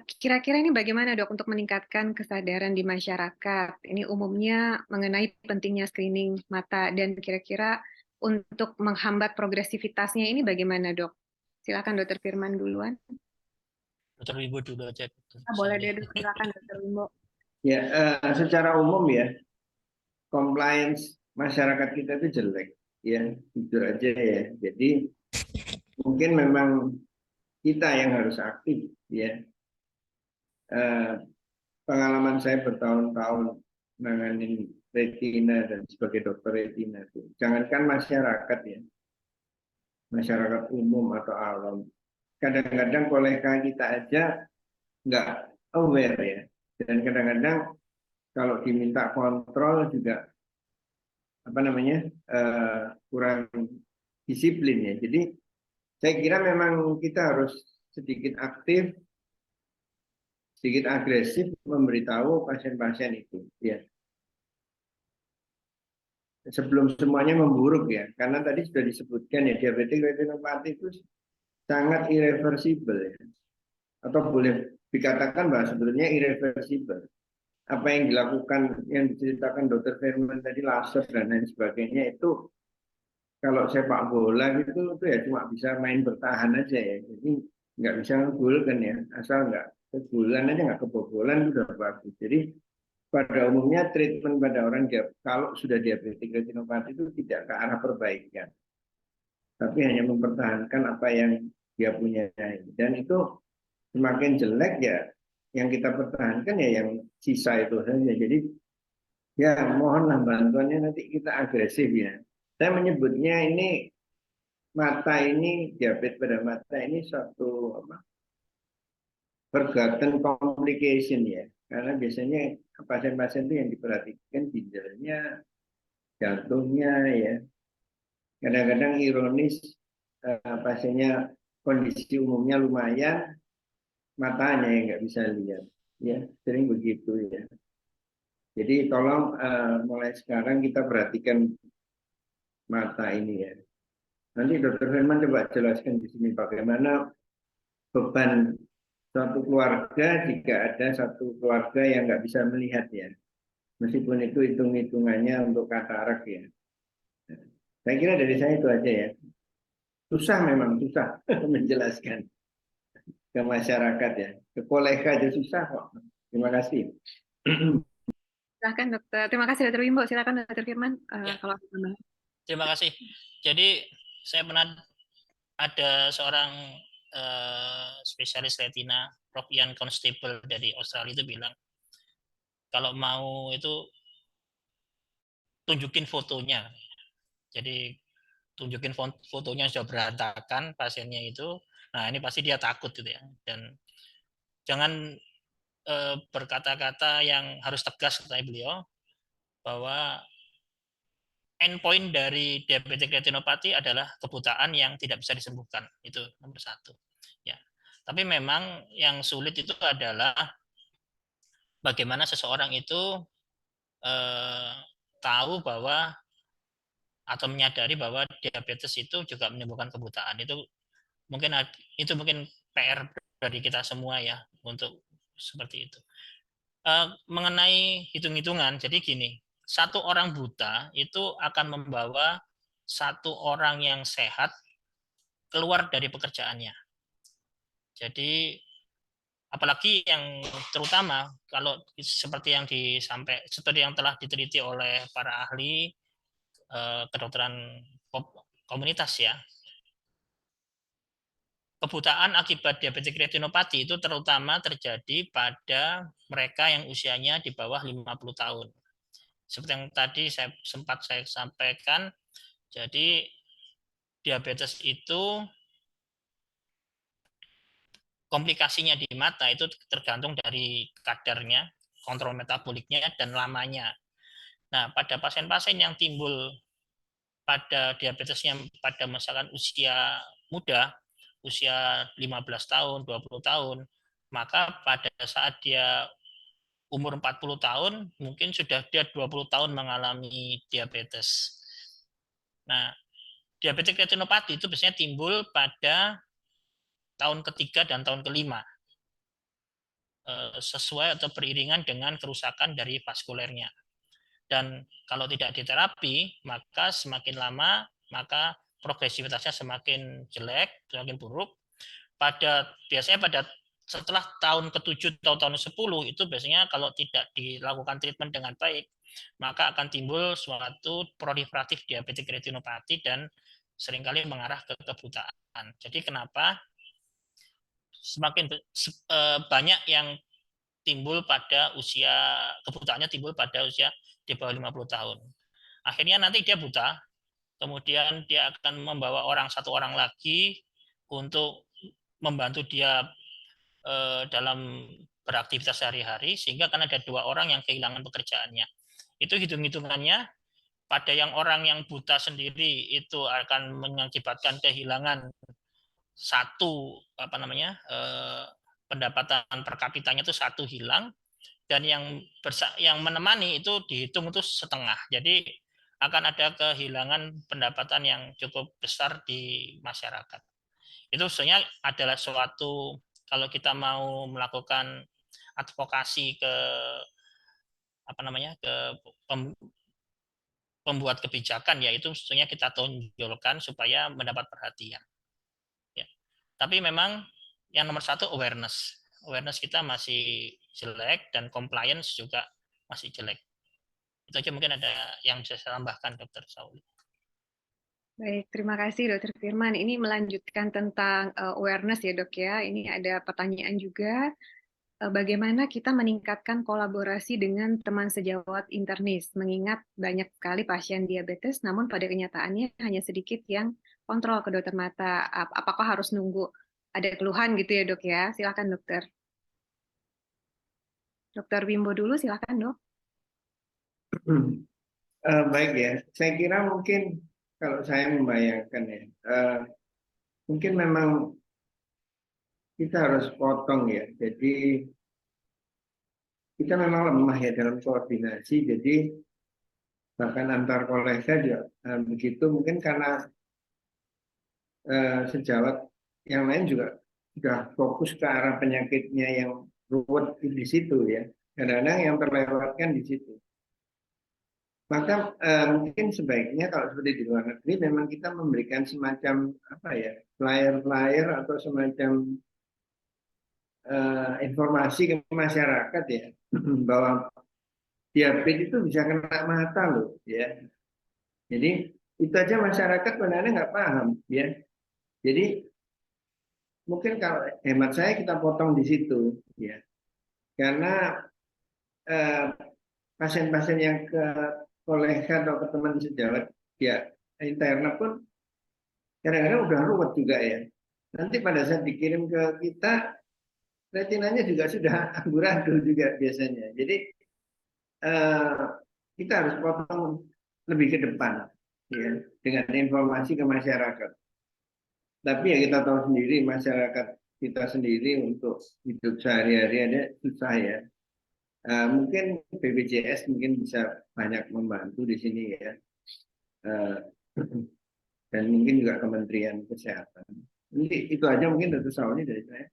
Kira-kira ini bagaimana dok untuk meningkatkan kesadaran di masyarakat? Ini umumnya mengenai pentingnya screening mata dan kira-kira untuk menghambat progresivitasnya ini bagaimana dok? Silakan Dr. Firman duluan. Dr. Wimbo dulu aja. Boleh deh dok, silakan Dr. Wimbo. Ya, secara umum ya, compliance masyarakat kita itu jelek, ya, jujur aja ya. Jadi mungkin memang kita yang harus aktif, ya. Pengalaman saya bertahun-tahun menangani retina dan sebagai dokter retina itu, jangankan masyarakat ya, masyarakat umum atau awam, kadang-kadang kolega kita aja nggak aware ya, dan kadang-kadang kalau diminta kontrol juga apa namanya kurang disiplin ya. Jadi saya kira memang kita harus sedikit aktif, sedikit agresif memberitahu pasien-pasien itu ya. Sebelum semuanya memburuk ya, karena tadi sudah disebutkan ya diabetik retinopati itu sangat irreversible ya. Atau boleh dikatakan bahwa sebetulnya irreversible. Apa yang dilakukan, yang diceritakan Dr. Firman tadi, laser dan lain sebagainya itu kalau sepak bola gitu itu ya cuma bisa main bertahan aja ya. Jadi nggak bisa ngegol kan ya, asal nggak kegolan aja, nggak kebobolan itu udah bagus. Jadi pada umumnya treatment pada orang kalau sudah diabetik retinopati itu tidak ke arah perbaikan, tapi hanya mempertahankan apa yang dia punya. Dan itu semakin jelek ya, yang kita pertahankan ya yang sisa itu saja. Jadi ya mohonlah bantuannya, nanti kita agresif ya. Saya menyebutnya ini mata ini, diabetes pada mata ini suatu apa, forgotten complication ya. Karena biasanya pasien-pasien itu yang diperhatikan ginjalnya, jantungnya ya. Kadang-kadang ironis pasiennya kondisi umumnya lumayan, matanya yang nggak bisa lihat, ya sering begitu ya. Jadi tolong mulai sekarang kita perhatikan mata ini ya. Nanti Dr. Firman coba jelaskan di sini bagaimana beban suatu keluarga jika ada satu keluarga yang nggak bisa melihat ya, meskipun itu hitung-hitungannya untuk katarak ya. Saya kira dari saya itu aja ya. Susah, memang susah menjelaskan ke masyarakat ya, ke kolega aja susah kok. Terima kasih. Silakan dokter. Terima kasih Dr. Wimbo. Silakan Dr. Firman Ya. kalau mau. Terima kasih. Jadi saya pernah ada seorang spesialis retina, Prof. Ian Constable dari Australia itu bilang, kalau mau itu tunjukin fotonya. Jadi tunjukin fotonya sudah berantakan pasiennya itu, nah ini pasti dia takut gitu ya. Dan jangan berkata-kata yang harus tegas, kata beliau, bahwa endpoint dari diabetes retinopati adalah kebutaan yang tidak bisa disembuhkan. Itu nomor satu. Ya. Tapi memang yang sulit itu adalah bagaimana seseorang itu tahu bahwa atau menyadari bahwa diabetes itu juga menimbulkan kebutaan. Itu mungkin PR dari kita semua ya untuk seperti itu. Mengenai hitung-hitungan, jadi gini, satu orang buta itu akan membawa satu orang yang sehat keluar dari pekerjaannya. Jadi apalagi yang terutama kalau seperti yang telah diteliti oleh para ahli kedokteran komunitas ya, kebutaan akibat diabetes retinopati itu terutama terjadi pada mereka yang usianya di bawah 50 tahun. Seperti yang tadi sempat saya sampaikan, jadi diabetes itu komplikasinya di mata itu tergantung dari kadarnya, kontrol metaboliknya, dan lamanya. Nah, pada pasien-pasien yang timbul pada diabetesnya pada misalkan usia muda, usia 15 tahun, 20 tahun, maka pada saat dia umur 40 tahun, mungkin sudah dia 20 tahun mengalami diabetes. Nah, diabetes retinopati itu biasanya timbul pada tahun ketiga dan tahun kelima, sesuai atau beriringan dengan kerusakan dari vaskulernya. Dan kalau tidak diterapi, maka semakin lama, maka progresivitasnya semakin jelek, semakin buruk. Biasanya pada setelah tahun ke-7 atau tahun 10 itu biasanya kalau tidak dilakukan treatment dengan baik, maka akan timbul suatu proliferatif diabetes retinopati dan seringkali mengarah ke kebutaan. Jadi kenapa semakin banyak yang timbul pada kebutaannya timbul pada usia di bawah 50 tahun. Akhirnya nanti dia buta, kemudian dia akan membawa satu orang lagi untuk membantu dia dalam beraktivitas sehari-hari, sehingga akan ada 2 orang yang kehilangan pekerjaannya. Itu hitung-hitungannya pada orang yang buta sendiri itu akan mengakibatkan kehilangan pendapatan per kapitanya itu 1 hilang, dan yang menemani itu dihitung itu setengah. Jadi akan ada kehilangan pendapatan yang cukup besar di masyarakat. Itu sebenarnya adalah suatu, kalau kita mau melakukan advokasi ke pembuat kebijakan, yaitu sebetulnya kita tonjolkan supaya mendapat perhatian. Ya. Tapi memang yang nomor satu awareness kita masih jelek dan compliance juga masih jelek. Itu aja mungkin ada yang bisa saya tambahkan, Dr. Sauli. Baik, terima kasih Dr. Firman. Ini melanjutkan tentang awareness ya dok ya. Ini ada pertanyaan juga. Bagaimana kita meningkatkan kolaborasi dengan teman sejawat internis, mengingat banyak sekali pasien diabetes, namun pada kenyataannya hanya sedikit yang kontrol ke dokter mata. Apakah harus nunggu ada keluhan gitu ya dok ya? Silakan dokter. Dokter Wimbo dulu, silakan dok. Baik ya, saya kira mungkin kalau saya membayangkan ya, mungkin memang kita harus potong ya. Jadi kita memang lemah ya dalam koordinasi. Jadi bahkan antar kolega juga begitu. Mungkin karena sejawat yang lain juga sudah fokus ke arah penyakitnya yang ruwet di situ ya. Kadang-kadang yang terlewatkan di situ. Maka mungkin sebaiknya kalau seperti di luar negeri memang kita memberikan semacam flyer-flyer atau semacam informasi ke masyarakat ya bahwa diabetes itu bisa kena mata loh ya. Jadi itu aja masyarakat sebenarnya nggak paham ya. Jadi mungkin kalau hemat saya kita potong di situ ya, karena pasien-pasien yang kolega atau ke teman sejawat ya internet pun kadang-kadang udah ruwet juga ya. Nanti pada saat dikirim ke kita, retinanya juga sudah amburadul juga biasanya. Jadi kita harus potong lebih ke depan ya, dengan informasi ke masyarakat. Tapi ya kita tahu sendiri masyarakat kita sendiri untuk hidup sehari-hari ada susah ya. Mungkin BPJS mungkin bisa banyak membantu di sini ya. Dan mungkin juga Kementerian Kesehatan. Jadi itu aja mungkin Dr. Sauli dari saya.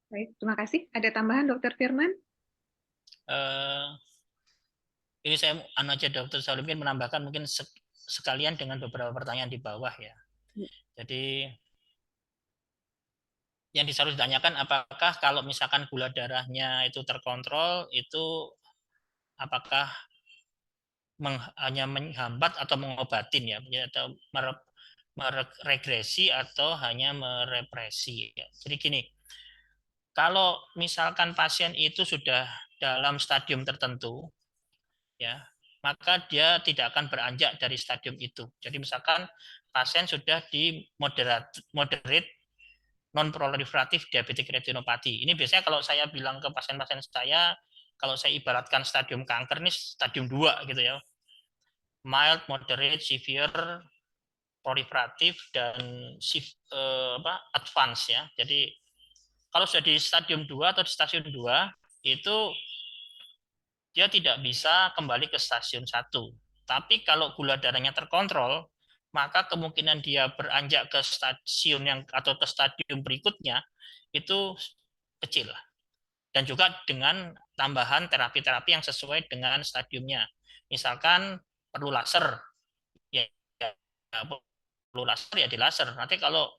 Baik, terima kasih. Ada tambahan Dr. Firman? Ini saya aja Dr. Sauli mungkin menambahkan mungkin sekalian dengan beberapa pertanyaan di bawah ya. Jadi yang selalu ditanyakan apakah kalau misalkan gula darahnya itu terkontrol itu apakah hanya menghambat atau mengobatin ya atau meregresi atau hanya merepresi ya. Jadi gini, kalau misalkan pasien itu sudah dalam stadium tertentu ya, maka dia tidak akan beranjak dari stadium itu. Jadi misalkan pasien sudah di moderate non-proliferatif diabetic retinopathy. Ini biasanya kalau saya bilang ke pasien-pasien saya, kalau saya ibaratkan stadium kanker ini stadium 2 gitu ya. Mild, moderate, severe, proliferatif dan advance ya. Jadi kalau sudah di stadium 2 atau di stasiun 2 itu dia tidak bisa kembali ke stasiun 1. Tapi kalau gula darahnya terkontrol, maka kemungkinan dia beranjak ke stasiun yang atau ke stadium berikutnya itu kecil. Dan juga dengan tambahan terapi-terapi yang sesuai dengan stadiumnya. Misalkan perlu laser, ya perlu laser ya di laser. Nanti kalau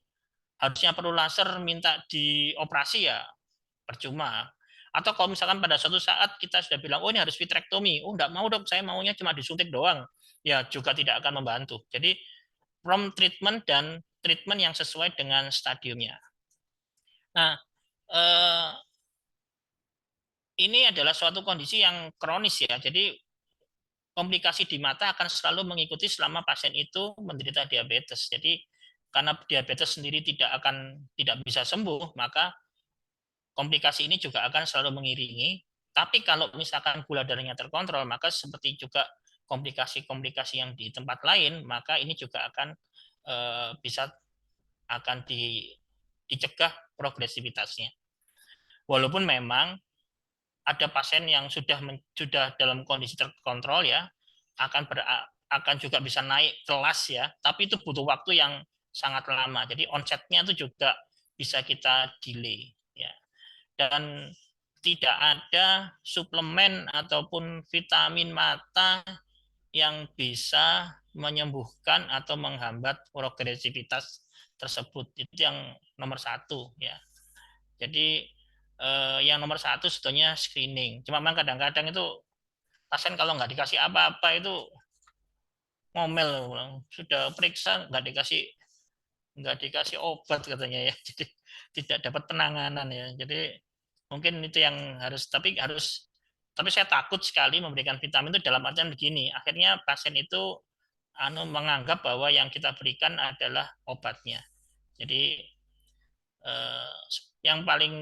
harusnya perlu laser minta dioperasi ya percuma. Atau kalau misalkan pada suatu saat kita sudah bilang, oh ini harus vitrektomi, oh enggak mau dok, saya maunya cuma disuntik doang, ya juga tidak akan membantu. Jadi prompt treatment dan treatment yang sesuai dengan stadiumnya. Nah, ini adalah suatu kondisi yang kronis ya. Jadi komplikasi di mata akan selalu mengikuti selama pasien itu menderita diabetes. Jadi karena diabetes sendiri tidak bisa sembuh, maka komplikasi ini juga akan selalu mengiringi. Tapi kalau misalkan gula darahnya terkontrol, maka seperti juga komplikasi-komplikasi yang di tempat lain, maka ini juga akan dicegah progresivitasnya. Walaupun memang ada pasien yang sudah dalam kondisi terkontrol ya, akan juga bisa naik kelas ya, tapi itu butuh waktu yang sangat lama. Jadi onsetnya itu juga bisa kita delay ya. Dan tidak ada suplemen ataupun vitamin mata yang bisa menyembuhkan atau menghambat progresivitas tersebut. Itu yang nomor 1 ya. Jadi yang nomor 1 sebetulnya screening. Cuma memang kadang-kadang itu pasien kalau nggak dikasih apa-apa itu ngomel, sudah periksa nggak dikasih obat katanya ya. Jadi tidak dapat penanganan ya. Jadi mungkin itu yang tapi saya takut sekali memberikan vitamin itu dalam artian begini, akhirnya pasien itu menganggap bahwa yang kita berikan adalah obatnya. Jadi yang paling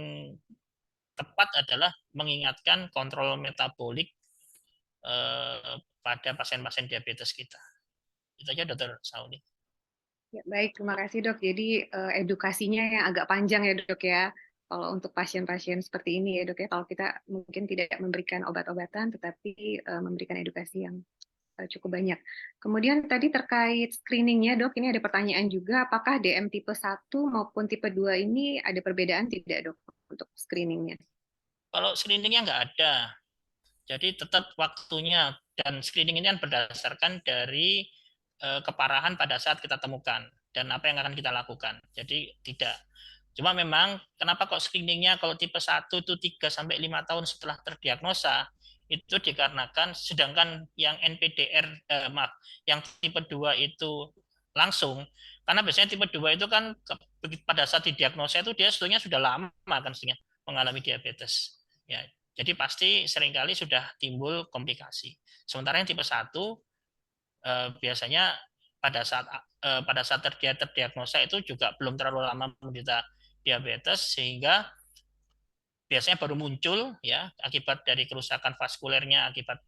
tepat adalah mengingatkan kontrol metabolik pada pasien-pasien diabetes kita. Itu aja Dr. Sauli. Ya, baik, terima kasih dok. Jadi edukasinya yang agak panjang ya dok ya. Kalau untuk pasien-pasien seperti ini ya dok ya, kalau kita mungkin tidak memberikan obat-obatan, tetapi memberikan edukasi yang cukup banyak. Kemudian tadi terkait screeningnya dok, ini ada pertanyaan juga, apakah DM tipe 1 maupun tipe 2 ini ada perbedaan tidak dok untuk screeningnya? Kalau screeningnya nggak ada, jadi tetap waktunya, dan screening ini kan berdasarkan dari keparahan pada saat kita temukan dan apa yang akan kita lakukan. Jadi tidak. Cuma memang kenapa kok screeningnya kalau tipe 1 itu 3-5 tahun setelah terdiagnosa, itu dikarenakan sedangkan yang NPDR yang tipe 2 itu langsung, karena biasanya tipe 2 itu kan pada saat didiagnosa itu dia sebetulnya sudah lama kan mengalami diabetes. Ya. Jadi pasti seringkali sudah timbul komplikasi. Sementara yang tipe 1 biasanya pada saat terdiagnosa itu juga belum terlalu lama menderita diabetes, sehingga biasanya baru muncul ya akibat dari kerusakan vaskulernya, akibat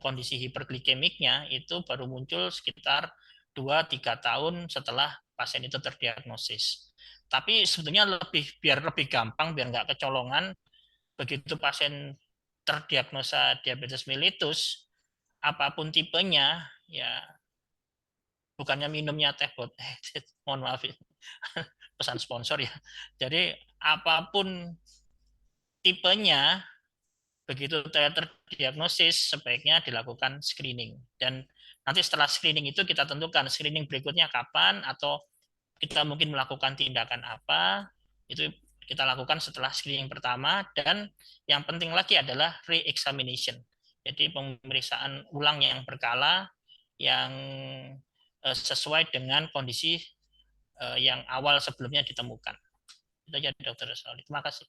kondisi hiperglikemiknya itu baru muncul sekitar 2-3 tahun setelah pasien itu terdiagnosis. Tapi sebetulnya biar lebih gampang, biar nggak kecolongan, begitu pasien terdiagnosa diabetes mellitus, apapun tipenya, ya bukannya minumnya teh bot, mohon maaf, pesan sponsor ya. Jadi apapun tipenya, begitu terdiagnosis sebaiknya dilakukan screening. Dan nanti setelah screening itu kita tentukan screening berikutnya kapan, atau kita mungkin melakukan tindakan apa, itu kita lakukan setelah screening pertama. Dan yang penting lagi adalah re-examination. Jadi pemeriksaan ulang yang berkala, yang sesuai dengan kondisi yang awal sebelumnya ditemukan. Itu aja Dokter Sauli. Terima kasih.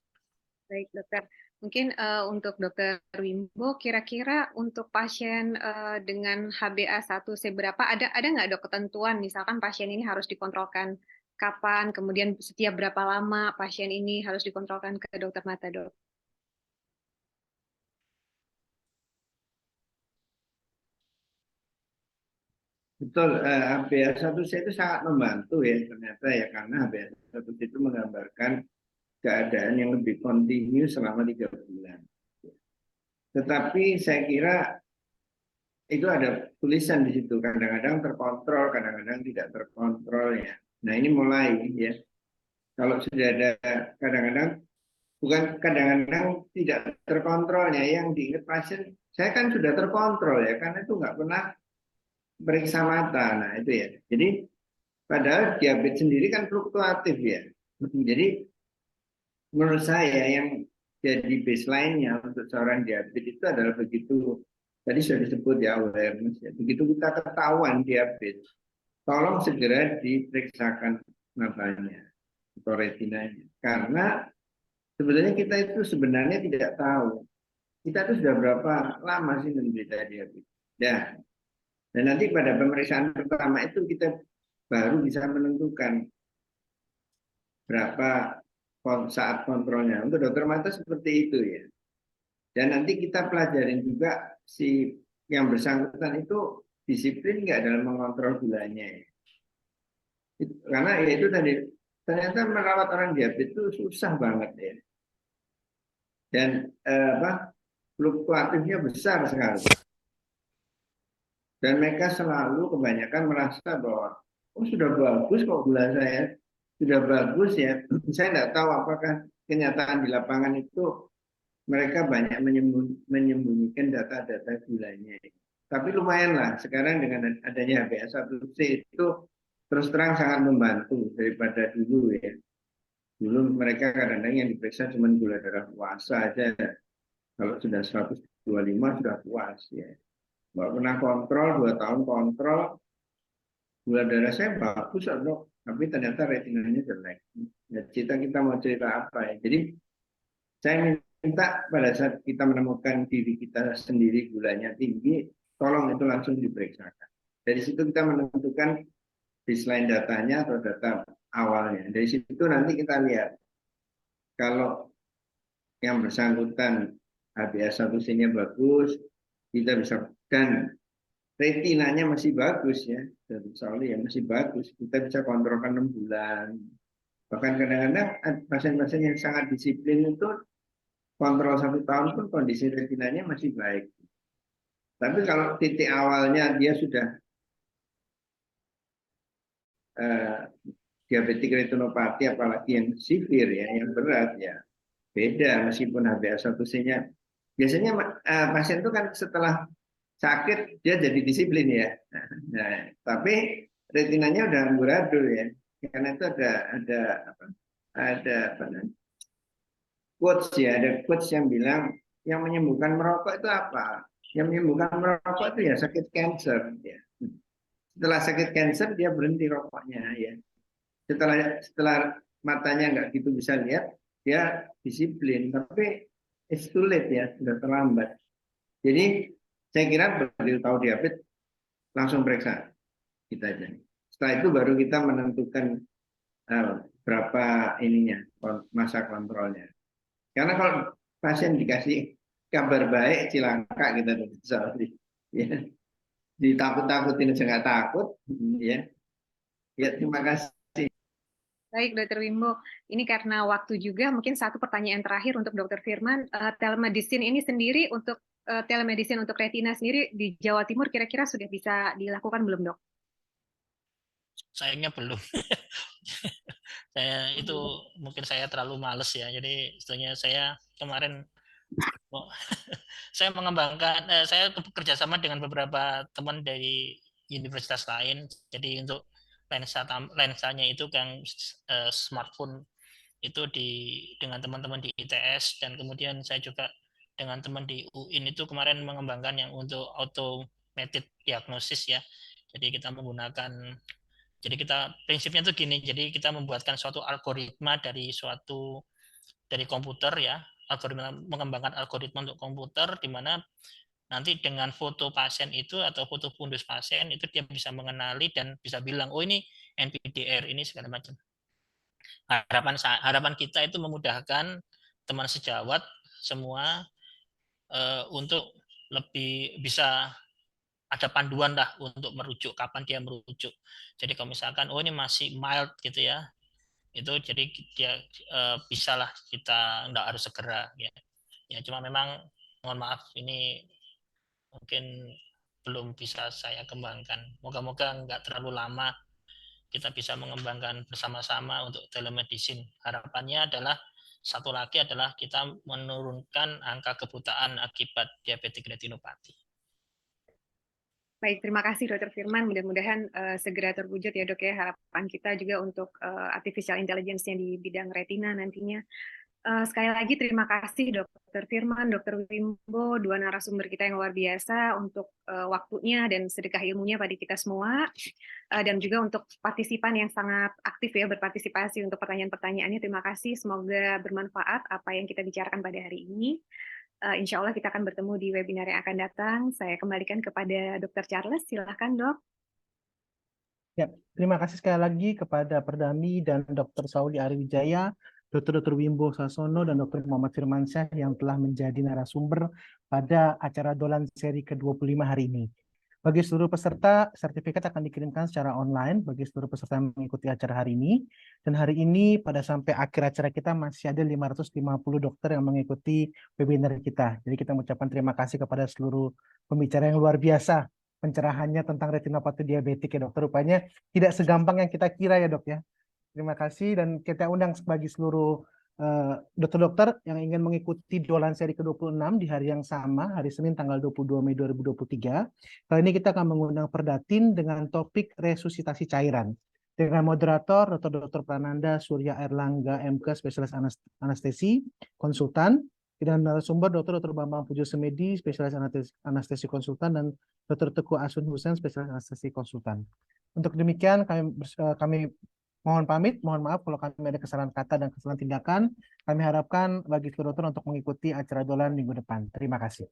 Baik, dokter. Mungkin untuk Dokter Wimbo, kira-kira untuk pasien dengan HbA1c berapa, ada nggak dok ketentuan, misalkan pasien ini harus dikontrolkan kapan, kemudian setiap berapa lama pasien ini harus dikontrolkan ke dokter mata, dok? Betul, HbA1c itu sangat membantu ya ternyata ya, karena HbA1c itu menggambarkan keadaan yang lebih kontinu selama 3 bulan. Tetapi saya kira itu ada tulisan di situ, kadang-kadang terkontrol, kadang-kadang tidak terkontrol ya. Nah ini mulai ya, kalau sudah ada kadang-kadang, bukan kadang-kadang tidak terkontrolnya, yang diingat pasien, saya kan sudah terkontrol ya, karena itu nggak pernah periksa mata. Nah itu ya, jadi padahal diabetes sendiri kan fluktuatif ya. Jadi menurut saya yang jadi baseline-nya untuk seorang diabetes itu adalah begitu, tadi sudah disebut ya awareness ya, begitu kita ketahuan diabetes, tolong segera diperiksakan matanya atau retinanya, karena sebetulnya kita itu sebenarnya tidak tahu kita itu sudah berapa lama sih menderita diabetes. Ya, dan nanti pada pemeriksaan pertama itu kita baru bisa menentukan berapa saat kontrolnya. Untuk dokter mata seperti itu ya. Dan nanti kita pelajarin juga si yang bersangkutan itu disiplin nggak dalam mengontrol gulanya ya. Karena ya itu tadi, ternyata merawat orang diabetes itu susah banget ya. Dan fluktuatifnya besar sekali. Dan mereka selalu kebanyakan merasa bahwa oh sudah bagus kok gula saya, sudah bagus ya. Saya tidak tahu apakah kenyataan di lapangan itu mereka banyak menyembunyikan data-data gulanya. Tapi lumayan lah sekarang dengan adanya HbA1c itu terus terang sangat membantu daripada dulu ya. Dulu mereka kadang-kadang yang diperiksa cuma gula darah puasa aja. Kalau sudah 125 sudah puas ya. Nggak pernah kontrol, 2 tahun kontrol, gula darah saya bagus dok, tapi ternyata retinanya jelek. Ya, kita mau cerita apa ya? Jadi saya minta pada saat kita menemukan diri kita sendiri gulanya tinggi, tolong itu langsung diperiksakan. Dari situ kita menentukan baseline datanya atau data awalnya. Dari situ nanti kita lihat kalau yang bersangkutan HbA1c-nya bagus, kita bisa, dan retinanya masih bagus ya, soalnya ya masih bagus, kita bisa kontrolkan 6 bulan. Bahkan kadang-kadang pasien-pasien yang sangat disiplin itu kontrol 1 tahun pun kondisi retinanya masih baik. Tapi kalau titik awalnya dia sudah diabetik retinopati, apalagi yang severe ya, yang berat ya, beda meskipun HbA1c-nya. Biasanya pasien itu kan setelah sakit dia jadi disiplin ya. Nah, tapi retinanya udah amburadul ya. Karena itu ada quotes ya, ada quotes yang bilang yang menyembuhkan merokok itu apa? Yang menyembuhkan merokok itu ya sakit kanker ya. Setelah sakit kanker dia berhenti rokoknya ya. Setelah matanya nggak gitu bisa lihat, dia disiplin. Tapi it's too late ya, sudah terlambat. Jadi saya kira begitu tahu diabetes langsung periksa kita aja. Setelah itu baru kita menentukan berapa ininya masa kontrolnya. Karena kalau pasien dikasih kabar baik cilaka kita ya. Ditakut-takutin aja nggak takut ya. Ya terima kasih. Baik, Dr. Wimbo. Ini karena waktu juga, mungkin satu pertanyaan terakhir untuk Dr. Firman. Telemedicine ini sendiri untuk telemedicine untuk retina sendiri di Jawa Timur kira-kira sudah bisa dilakukan belum, Dok? Sayangnya belum. Itu mungkin saya terlalu males ya. Jadi sebetulnya saya kemarin saya mengembangkan, saya bekerja sama dengan beberapa teman dari universitas lain. Jadi untuk lensanya itu yang smartphone itu dengan teman-teman di ITS, dan kemudian saya juga dengan teman di UIN itu kemarin mengembangkan yang untuk automated diagnosis ya. Jadi kita menggunakan, jadi prinsipnya itu gini, jadi kita membuatkan suatu algoritma dari komputer ya, mengembangkan algoritma untuk komputer, di mana nanti dengan foto pasien itu atau foto fundus pasien itu dia bisa mengenali dan bisa bilang, oh ini NPDR, ini segala macam. Harapan kita itu memudahkan teman sejawat semua untuk lebih bisa ada panduan lah untuk merujuk, kapan dia merujuk. Jadi kalau misalkan oh ini masih mild gitu ya, itu jadi dia bisalah kita nggak harus segera ya. Ya cuma memang mohon maaf ini mungkin belum bisa saya kembangkan. Moga-moga nggak terlalu lama kita bisa mengembangkan bersama-sama untuk telemedicine. Harapannya adalah satu lagi adalah kita menurunkan angka kebutaan akibat diabetik retinopati. Baik, terima kasih Dr. Firman. Mudah-mudahan segera terwujud ya dok ya. Harapan kita juga untuk artificial intelligence-nya di bidang retina nantinya. Sekali lagi terima kasih Dr. Firman, Dr. Wimbo, dua narasumber kita yang luar biasa untuk waktunya dan sedekah ilmunya pada kita semua. Dan juga untuk partisipan yang sangat aktif ya berpartisipasi untuk pertanyaan-pertanyaannya. Terima kasih, semoga bermanfaat apa yang kita bicarakan pada hari ini. Insya Allah kita akan bertemu di webinar yang akan datang. Saya kembalikan kepada Dr. Charles. Silakan, Dok. Ya, terima kasih sekali lagi kepada Perdami dan Dr. Sauli Ariwijaya, Dr. Wimbo Sasono, dan Dr. Muhammad Firmansyah yang telah menjadi narasumber pada acara Dolan seri ke-25 hari ini. Bagi seluruh peserta, sertifikat akan dikirimkan secara online bagi seluruh peserta yang mengikuti acara hari ini. Dan hari ini pada sampai akhir acara kita masih ada 550 dokter yang mengikuti webinar kita. Jadi kita mengucapkan terima kasih kepada seluruh pembicara yang luar biasa. Pencerahannya tentang retinopati diabetik ya dokter. Rupanya tidak segampang yang kita kira ya dok ya. Terima kasih dan kita undang bagi seluruh dokter-dokter yang ingin mengikuti Dolan seri ke-26 di hari yang sama, hari Senin tanggal 22 Mei 2023. Kali ini kita akan mengundang Perdatin dengan topik resusitasi cairan. Dengan moderator Dr. Prananda Surya Erlangga MK, spesialis anestesi, konsultan. Dan narasumber Dr. Bambang Pujo Semedi, spesialis anestesi konsultan, dan Dr. Teguh Asun Husain, spesialis anestesi konsultan. Untuk demikian kami mohon pamit, mohon maaf kalau kami ada kesalahan kata dan kesalahan tindakan. Kami harapkan bagi seluruh dokter untuk mengikuti acara Dolan minggu depan. Terima kasih.